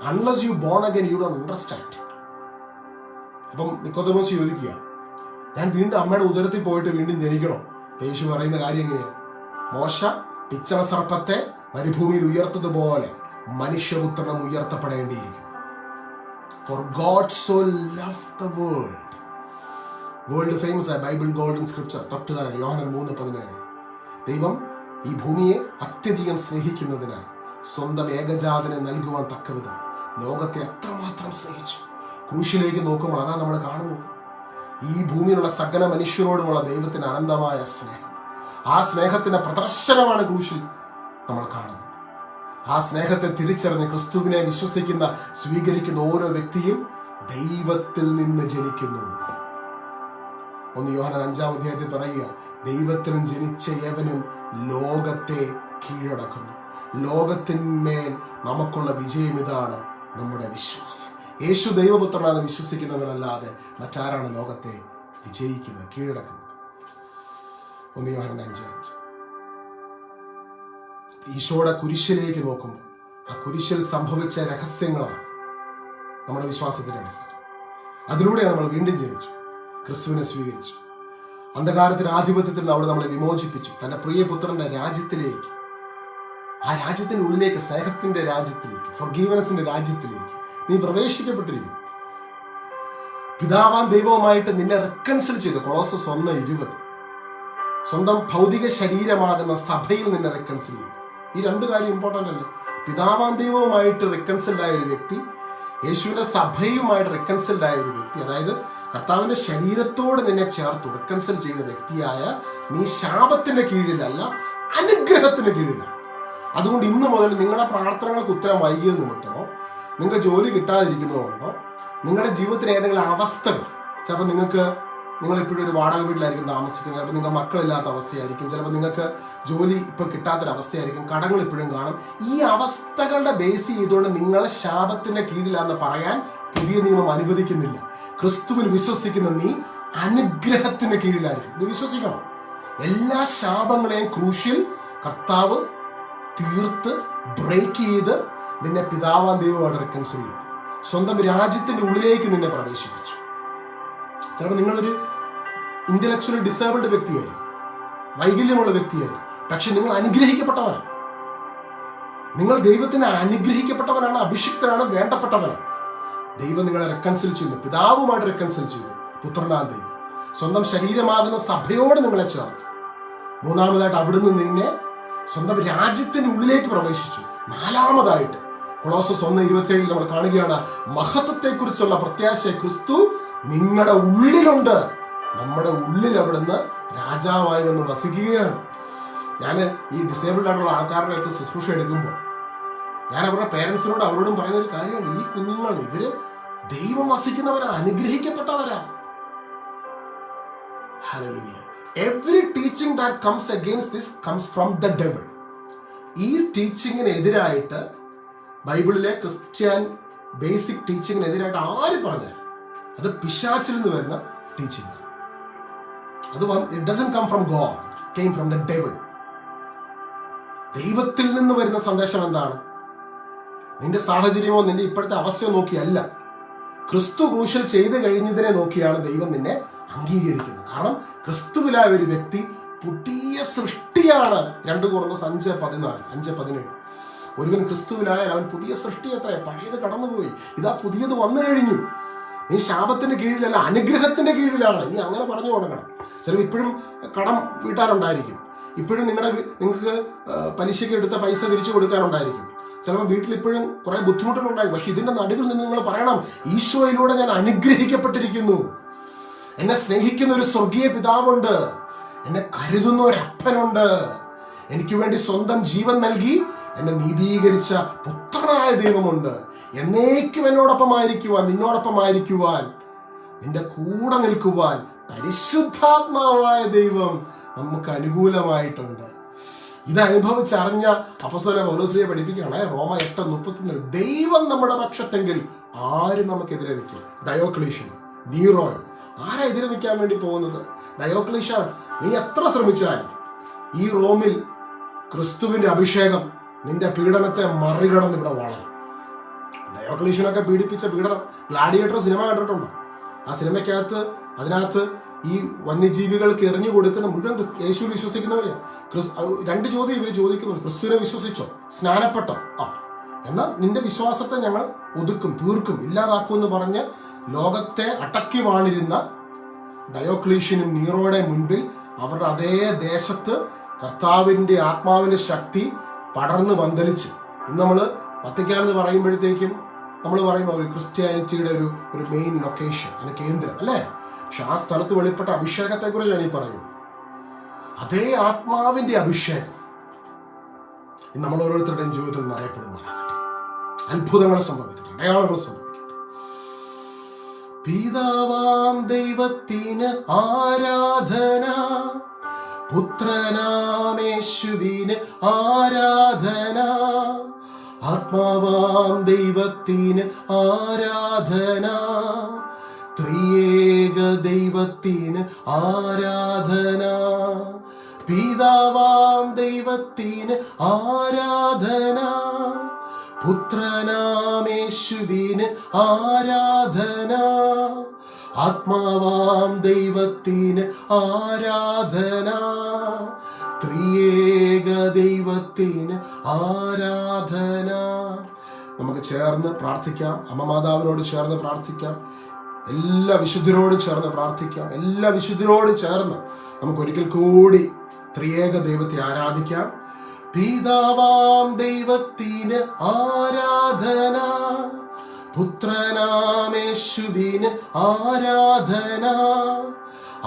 Unless you bone again you don't understand. അപ്പം നിക്കോദെമോസ് ചോദിക്കുക, ഞാൻ വീണ്ടും അമ്മയുടെ ഉദരത്തിൽ പോയിട്ട് വീണ്ടും ജനിക്കണോ? യേശു പറയുന്ന കാര്യം എങ്ങനെയാണ്? മോശ പിച്ചള സർപ്പത്തെ മരുഭൂമിയിൽ ഉയർത്തതുപോലെ മനുഷ്യപുത്രനും ഉയർത്തപ്പെടേണ്ടിയിരിക്കും. For God so loved the world. World famous ആയ ബൈബിൾ ഗോൾഡൻ സ്ക്രിപ്ചർ തൊട്ടുതാണ് യോഹന്നാൻ 3:17. ദൈവം ഈ ഭൂമിയെ അത്യധികം സ്നേഹിക്കുന്നതിനാൽ സ്വന്തം ഏകജാതനെ നൽകുവാൻ തക്കവിധം ലോകത്തെ എത്രമാത്രം സ്നേഹിച്ചു. ക്രൂശിലേക്ക് നോക്കുമ്പോൾ അതാണ് നമ്മൾ കാണുന്നത്. ഈ ഭൂമിയിലുള്ള സകല മനുഷ്യരോടുമുള്ള ദൈവത്തിന്റെ അനന്തമായ സ്നേഹം. ആ സ്നേഹത്തിന്റെ പ്രദർശനമാണ് ക്രൂശിൽ നമ്മൾ കാണുന്നത്. ആ സ്നേഹത്തെ തിരിച്ചറിഞ്ഞ് ക്രിസ്തുവിനെ വിശ്വസിക്കുന്ന, സ്വീകരിക്കുന്ന ഓരോ വ്യക്തിയും ദൈവത്തിൽ നിന്ന് ജനിക്കുന്നു. 1 യോഹന്നാൻ 5-ാം പറയുക, ദൈവത്തിൽ ജനിച്ച ഏവനും ലോകത്തെ കീഴടക്കുന്നു. ലോകത്തിന്മേൽ നമുക്കുള്ള വിജയം ഇതാണ് നമ്മുടെ വിശ്വാസം. യേശു ദൈവപുത്രനാണ് വിശ്വസിക്കുന്നവരല്ലാതെ മറ്റാരാണ് ലോകത്തെ വിജയിക്കുന്നത്, കീഴടക്കുന്നത്? 1 യോഹന്നാൻ 5:5. ഈശോയുടെ കുരിശിലേക്ക് നോക്കുമ്പോൾ ആ കുരിശിൽ സംഭവിച്ച രഹസ്യങ്ങളാണ് നമ്മുടെ വിശ്വാസത്തിന്റെ അടിസ്ഥാനം. അതിലൂടെയാണ് നമ്മൾ വീണ്ടും ജനിച്ചു, ക്രിസ്തുവിനെ സ്വീകരിച്ചു. അന്ധകാരത്തിന്റെ ആധിപത്യത്തിൽ അവിടെ നമ്മളെ വിമോചിപ്പിച്ചു, തന്റെ പ്രിയപുത്രന്റെ രാജ്യത്തിലേക്ക്, ആ രാജ്യത്തിന്റെ ഉള്ളിലേക്ക്, സ്നേഹത്തിന്റെ രാജ്യത്തിലേക്ക്, ഫൊർഗീവ്നെസിന്റെ രാജ്യത്തിലേക്ക് നീ പ്രവേശിക്കപ്പെട്ടിരിക്കുന്നു. പിതാവാൻ ദൈവവുമായിട്ട് നിന്നെ റിക്കൺസിൽ ചെയ്തു. കൊളോസസ് 1:20. സ്വന്തം ഭൗതിക ശരീരമാകുന്ന സഭയിൽ നിന്നെ റിക്കൺസിൽ ചെയ്തു. ഈ 2 കാര്യം ഇമ്പോർട്ടൻ്റ് അല്ലേ? പിതാവാൻ ദൈവവുമായിട്ട് റിക്കൺസിൽഡ് ആയ ഒരു വ്യക്തി, യേശുവിന്റെ സഭയുമായിട്ട് റിക്കൺസിൽഡ് ആയ ഒരു വ്യക്തി, അതായത് കർത്താവിന്റെ ശരീരത്തോട് നിന്നെ ചേർത്തു റിക്കൺസിൽ ചെയ്ത വ്യക്തിയായ നീ ശാപത്തിന്റെ കീഴിലല്ല, അനുഗ്രഹത്തിന്റെ കീഴിലാണ്. അതുകൊണ്ട് ഇന്ന് മുതൽ നിങ്ങളുടെ പ്രാർത്ഥനകൾക്ക് ഉത്തരം വൈകിയത് നിമിത്തമോ, നിങ്ങൾക്ക് ജോലി കിട്ടാതിരിക്കുന്നതുകൊണ്ടോ, നിങ്ങളുടെ ജീവിതത്തിന് ഏതെങ്കിലും അവസ്ഥകൾ, ചിലപ്പോൾ നിങ്ങൾ ഇപ്പോഴും ഒരു വാടക വീട്ടിലായിരിക്കും താമസിക്കുന്നത്, ചിലപ്പോൾ നിങ്ങൾ മക്കളില്ലാത്ത അവസ്ഥയായിരിക്കും, ചിലപ്പോൾ നിങ്ങൾക്ക് ജോലി ഇപ്പോൾ കിട്ടാത്തൊരവസ്ഥയായിരിക്കും, കടങ്ങൾ ഇപ്പോഴും കാണും. ഈ അവസ്ഥകളുടെ ബേസ് ചെയ്തുകൊണ്ട് നിങ്ങളെ ശാപത്തിന്റെ കീഴിലാണെന്ന് പറയാൻ പുതിയ നിയമം അനുവദിക്കുന്നില്ല. ക്രിസ്തുവിൽ വിശ്വസിക്കുന്ന നീ അനുഗ്രഹത്തിന് കീഴിലായിരിക്കും. ഇത് വിശ്വസിക്കണം. എല്ലാ ശാപങ്ങളെയും ക്രൂശിൽ കർത്താവ് തീർത്ത് ബ്രേക്ക് ചെയ്ത് നിന്നെ പിതാവാം ദൈവമായിട്ട് റെക്കൺസിൽ ചെയ്തു. സ്വന്തം രാജ്യത്തിന്റെ ഉള്ളിലേക്ക് നിന്നെ പ്രവേശിപ്പിച്ചു. ചിലപ്പോൾ നിങ്ങളൊരു ഇന്റലക്ച്വലി ഡിസേബിൾഡ് വ്യക്തിയായിരിക്കും, വൈകല്യമുള്ള വ്യക്തിയായിരിക്കും, പക്ഷെ നിങ്ങൾ അനുഗ്രഹിക്കപ്പെട്ടവനാണ്. നിങ്ങൾ ദൈവത്തിന് അനുഗ്രഹിക്കപ്പെട്ടവനാണ്, അഭിഷിക്തനാണ്, വേണ്ടപ്പെട്ടവനാണ്. ദൈവം നിങ്ങളെ റെക്കൺസിൽ ചെയ്യുന്നു, പിതാവുമായിട്ട് റെക്കൺസിൽ ചെയ്തു. പുത്രനാം ദൈവം സ്വന്തം ശരീരമാകുന്ന സഭയോട് നിങ്ങളെ ചേർത്തു. മൂന്നാമതായിട്ട് അവിടുന്ന് നിന്നെ സ്വന്തം രാജ്യത്തിന്റെ ഉള്ളിലേക്ക് പ്രവേശിച്ചു. നാലാമതായിട്ട് കൊളോസസ് 1:27 നമ്മൾ കാണുകയാണ്, മഹത്വത്തെക്കുറിച്ചുള്ള പ്രത്യാശ ക്രിസ്തു നിങ്ങളുടെ ഉള്ളിലുണ്ട്. നമ്മുടെ ഉള്ളിൽ അവിടുന്ന് രാജാവായി വന്ന് വസിക്കുകയാണ്. ഞാൻ ഈ ഡിസേബിൾഡ് ആയിട്ടുള്ള ആൾക്കാരുടെയൊക്കെ ശുശ്രൂഷ എടുക്കുമ്പോൾ ഞാൻ അവരുടെ പേരൻസിനോട് അവരോടും പറയുന്ന ഒരു കാര്യമുണ്ട്. ഈ കുഞ്ഞുങ്ങൾ ഇവര് ദൈവം വസിക്കുന്നവരാ, അനുഗ്രഹിക്കപ്പെട്ടവരാ. Hallelujah. Every teaching that comes against this comes from the devil. ഈ ടീച്ചിങ്ങിന് എതിരായിട്ട് ബൈബിളിലെ ക്രിസ്ത്യൻ ബേസിക് ടീച്ചിങ്ങിനെതിരായിട്ട് ആര് പറഞ്ഞാൽ അത് പിശാചിൽ നിന്ന് വരുന്ന ടീച്ചിങ്. അത് it doesn't come from God, it came from the devil. ദൈവത്തിൽ നിന്ന് വരുന്ന സന്ദേശം എന്താണ്? നിന്റെ സാഹചര്യമോ നിന്റെ ഇപ്പോഴത്തെ അവസ്ഥയോ നോക്കിയല്ല, ക്രിസ്തു ക്രൂശിൽ ചെയ്ത് കഴിഞ്ഞതിനെ നോക്കിയാണ് ദൈവം നിന്നെ അംഗീകരിക്കുന്നത്. കാരണം ക്രിസ്തുവിലായ ഒരു വ്യക്തി പുതിയ സൃഷ്ടിയാണ്. 2 Corinthians 5:14-5:17. ഒരുവൻ ക്രിസ്തുവിലായാൽ അവൻ പുതിയ സൃഷ്ടി. എത്ര പഴയത് കടന്നുപോയി, ഇതാ പുതിയത് വന്നു കഴിഞ്ഞു. നീ ശാപത്തിന്റെ കീഴിലല്ല, അനുഗ്രഹത്തിന്റെ കീഴിലാണ്. നീ അങ്ങനെ പറഞ്ഞു തുടങ്ങണം. ചിലപ്പോൾ ഇപ്പോഴും കടം വീട്ടാനുണ്ടായിരിക്കും, ഇപ്പോഴും നിങ്ങൾക്ക് പലിശയ്ക്ക് എടുത്ത പൈസ തിരിച്ചു കൊടുക്കാനുണ്ടായിരിക്കും, ചിലപ്പോൾ വീട്ടിൽ ഇപ്പോഴും കുറെ ബുദ്ധിമുട്ടുകളുണ്ടായിരിക്കും. പക്ഷെ ഇതിന്റെ നടുവിൽ നിന്ന് നിങ്ങൾ പറയണം, ഈശോയിലൂടെ ഞാൻ അനുഗ്രഹിക്കപ്പെട്ടിരിക്കുന്നു. എന്നെ സ്നേഹിക്കുന്ന ഒരു സ്വർഗീയ പിതാവുണ്ട്, എന്നെ കരുതുന്ന ഒരു അപ്പനുണ്ട്, എനിക്ക് വേണ്ടി സ്വന്തം ജീവൻ നൽകി എന്നെ നീതീകരിച്ച പുത്രനായ ദൈവമുണ്ട്. എന്നേക്കും എന്നോടൊപ്പമായിരിക്കുവാൻ, നിന്നോടൊപ്പമായിരിക്കുവാൻ, നിന്റെ കൂടെ നിൽക്കുവാൻ പരിശുദ്ധാത്മാവായ ദൈവം നമുക്ക് അനുകൂലമായിട്ടുണ്ട്. ഇത് അനുഭവിച്ചറിഞ്ഞ അപ്പോസ്തലൻ പൗലോസ്ലീഹ പഠിപ്പിക്കുകയാണ്, റോമ 8:31, ദൈവം നമ്മുടെ പക്ഷത്തെങ്കിൽ ആര് നമുക്കെതിരെ നിൽക്കും? ഡയോക്ലീഷ്യൻ, നീറോയോ, ആരാ എതിരെ നിൽക്കാൻ വേണ്ടി പോകുന്നത്? ഡയോക്ലീഷ്യൻ. നീ എത്ര ശ്രമിച്ചാലും ഈ റോമിൽ ക്രിസ്തുവിന്റെ അഭിഷേകം നിന്റെ പീഡനത്തെ മറികടന്ന് ഇവിടെ വളരും. ഡയോക്ലീഷ്യനൊക്കെ പീഡിപ്പിച്ച പീഡനം, ഗ്ലാഡിയേറ്റർ സിനിമ കണ്ടിട്ടുണ്ടോ? ആ സിനിമയ്ക്കകത്ത് അതിനകത്ത് ഈ വന്യജീവികൾക്ക് എറിഞ്ഞു കൊടുക്കുന്ന മുഴുവൻ യേശു വിശ്വസിക്കുന്നവരെയാണ്. 2 ചോദ്യം ഇവർ ചോദിക്കുന്നുണ്ട്. ക്രിസ്തുവിനെ വിശ്വസിച്ചോ? സ്നാനപ്പെട്ടോ? എന്നാൽ നിന്റെ വിശ്വാസത്തെ ഞങ്ങൾ ഒതുക്കും, തീർക്കും, ഇല്ലാതാക്കും എന്ന് പറഞ്ഞ് ലോകത്തെ അടക്കി വാണിരുന്ന ഡയോക്ലീഷ്യനും നീറോയുടെ മുൻപിൽ അവരുടെ അതേ ദേശത്ത് കർത്താവിന്റെ ആത്മാവിന്റെ ശക്തി പടർന്ന് പന്തലിച്ച്, ഇന്ന് നമ്മൾ വത്തിക്കാൻ എന്ന് പറയുമ്പോഴത്തേക്കും നമ്മൾ പറയും ഒരു ക്രിസ്ത്യാനിറ്റിയുടെ ഒരു മെയിൻ ലൊക്കേഷൻ, അതിന്റെ കേന്ദ്രം അല്ലേ? പക്ഷെ ആ സ്ഥലത്ത് വെളിപ്പെട്ട അഭിഷേകത്തെ കുറിച്ച് ഞാൻ ഈ പറയുന്നു. അതേ ആത്മാവിന്റെ അഭിഷേകം നമ്മൾ ഓരോരുത്തരുടെയും ജീവിതത്തിൽ നിറയപ്പെടുമാറാകട്ടെ. അത്ഭുതങ്ങൾ സംഭവിക്കട്ടെ, അടയാളങ്ങൾ സംഭവിക്കട്ടെ. പിതാവാം ദൈവത്തിന് ആരാധന, പുത്രനാം യേശുവിന് ആരാധന, ആത്മാവാം ദൈവത്തിന് ആരാധന, ത്രിയേക ദൈവത്തിന് ആരാധന, പിതാവാം ദൈവത്തിന് ആരാധന, പുത്രനാം യേശുവിന് ആരാധന, ആത്മാവാം ദൈവത്തിന് ആരാധന, ത്രിയേക ദൈവത്തിന് ആരാധന. നമുക്ക് ചേർന്ന് പ്രാർത്ഥിക്കാം. അമ്മമാതാവിനോട് ചേർന്ന് പ്രാർത്ഥിക്കാം. എല്ലാ വിശുദ്ധരോടും ചേർന്ന് പ്രാർത്ഥിക്കാം. എല്ലാ വിശുദ്ധരോടും ചേർന്ന് നമുക്ക് ഒരിക്കൽ കൂടി ത്രിയേക ദൈവത്തെ ആരാധിക്കാം. പിതാവാം ദൈവത്തിന് ആരാധന, പുത്രനാം യേശുവിന് ആരാധന,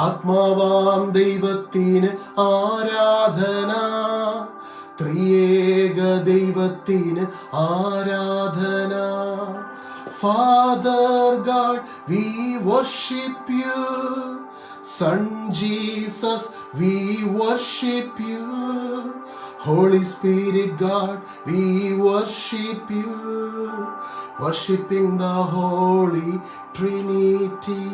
ആത്മാവാം ദൈവത്തിന് ആരാധന, ത്രിയേക ദൈവത്തിന് ആരാധന. Father God, we worship you. Son Jesus, we worship you. Holy Spirit God, we worship you. Worshipping the Holy Trinity.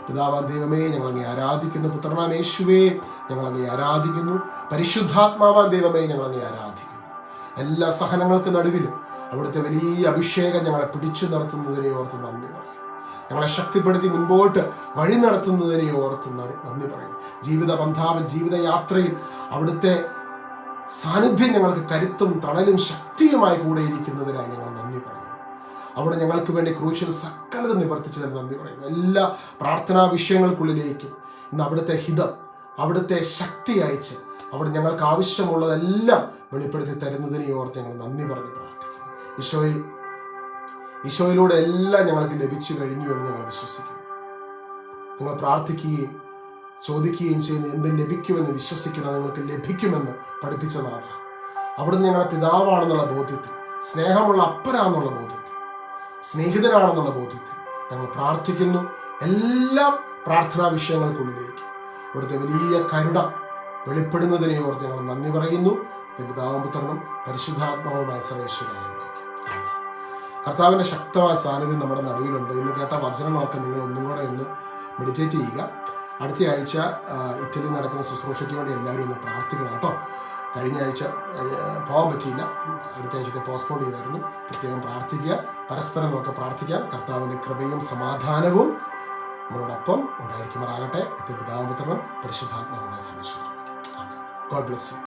പിതാവാം ദൈവമേ, ഞങ്ങൾ അങ്ങേ ആരാധിക്കുന്നു. പുത്രനാം യേശുവേ, ഞങ്ങൾ അങ്ങേ ആരാധിക്കുന്നു. പരിശുദ്ധാത്മാവാം ദൈവമേ, ഞങ്ങൾ അങ്ങേ ആരാധിക്കുന്നു. എല്ലാ സഹനങ്ങൾക്ക് നടുവിലും അവിടുത്തെ വലിയ അഭിഷേകം ഞങ്ങളെ പിടിച്ചു നടത്തുന്നതിനെ ഓർത്ത് നന്ദി പറയും. ഞങ്ങളെ ശക്തിപ്പെടുത്തി മുൻപോട്ട് വഴി നടത്തുന്നതിനെ ഓർത്ത് നന്ദി പറയും. ജീവിത പന്ഥാവിൽ, ജീവിതയാത്രയിൽ അവിടുത്തെ സാന്നിധ്യം ഞങ്ങൾക്ക് കരുത്തും തണലും ശക്തിയുമായി കൂടെ ഇരിക്കുന്നതിനായി ഞങ്ങൾ നന്ദി പറയും. അവിടെ ഞങ്ങൾക്ക് വേണ്ടി ക്രൂശിൽ സകലതും നിവർത്തിച്ചതിന് നന്ദി പറയുന്നു. എല്ലാ പ്രാർത്ഥനാ വിഷയങ്ങൾക്കുള്ളിലേക്കും ഇന്ന് അവിടുത്തെ ഹിതം, അവിടുത്തെ ശക്തി അയച്ച് അവിടെ ഞങ്ങൾക്ക് ആവശ്യമുള്ളതെല്ലാം വെളിപ്പെടുത്തി തരുന്നതിനെ ഓർത്ത് ഞങ്ങൾ നന്ദി പറഞ്ഞ് പ്രാർത്ഥിക്കുന്നു. ഈശോയിലൂടെ എല്ലാം ഞങ്ങൾക്ക് ലഭിച്ചു കഴിഞ്ഞു എന്ന് ഞങ്ങൾ വിശ്വസിക്കുന്നു. നിങ്ങൾ പ്രാർത്ഥിക്കുകയും ചോദിക്കുകയും ചെയ്യുന്ന എന്തും ലഭിക്കുമെന്ന് വിശ്വസിക്കണം. നിങ്ങൾക്ക് ലഭിക്കുമെന്ന് പഠിപ്പിച്ച നാഥ, അവിടുന്ന് ഞങ്ങളുടെ പിതാവാണെന്നുള്ള ബോധ്യത്തിൽ, സ്നേഹമുള്ള അപ്പനാണെന്നുള്ള ബോധ്യത്തിൽ, സ്നേഹിതനാണെന്നുള്ള ബോധ്യത്തിൽ ഞങ്ങൾ പ്രാർത്ഥിക്കുന്നു. എല്ലാ പ്രാർത്ഥനാ വിഷയങ്ങൾക്കുള്ളിലേക്ക് അവിടുത്തെ വലിയ കരുണ വെളിപ്പെടുന്നതിനെ ഓർത്ത് ഞങ്ങൾ നന്ദി പറയുന്നു. പിതാവും പുത്രനും പരിശുദ്ധാത്മാവുമായ സർവേശ്വരനായ കർത്താവിൻ്റെ ശക്തമായ സാന്നിധ്യം നമ്മുടെ നടുവിലുണ്ട്. ഇന്ന് കേട്ട വചനങ്ങളൊക്കെ നിങ്ങൾ ഒന്നും കൂടെ ഒന്ന് മെഡിറ്റേറ്റ് ചെയ്യുക. അടുത്ത ആഴ്ച ഇറ്റലിയിൽ നടക്കുന്ന ശുശ്രൂഷയ്ക്ക് വേണ്ടി എല്ലാവരും ഒന്ന് പ്രാർത്ഥിക്കണം കേട്ടോ. കഴിഞ്ഞ ആഴ്ച പോകാൻ പറ്റിയില്ല, അടുത്ത ആഴ്ചത്തെ പോസ്റ്റ്പോൺ ചെയ്തായിരുന്നു. പ്രത്യേകം പ്രാർത്ഥിക്കുക, പരസ്പരം നമുക്ക് പ്രാർത്ഥിക്കാം. കർത്താവിൻ്റെ കൃപയും സമാധാനവും നമ്മളോടൊപ്പം ഉണ്ടായിരിക്കുമാറാകട്ടെ. പിതാവും പുത്രനും പരിശുദ്ധാത്മാവുമായ സർവേശ്വരൻ. God bless you.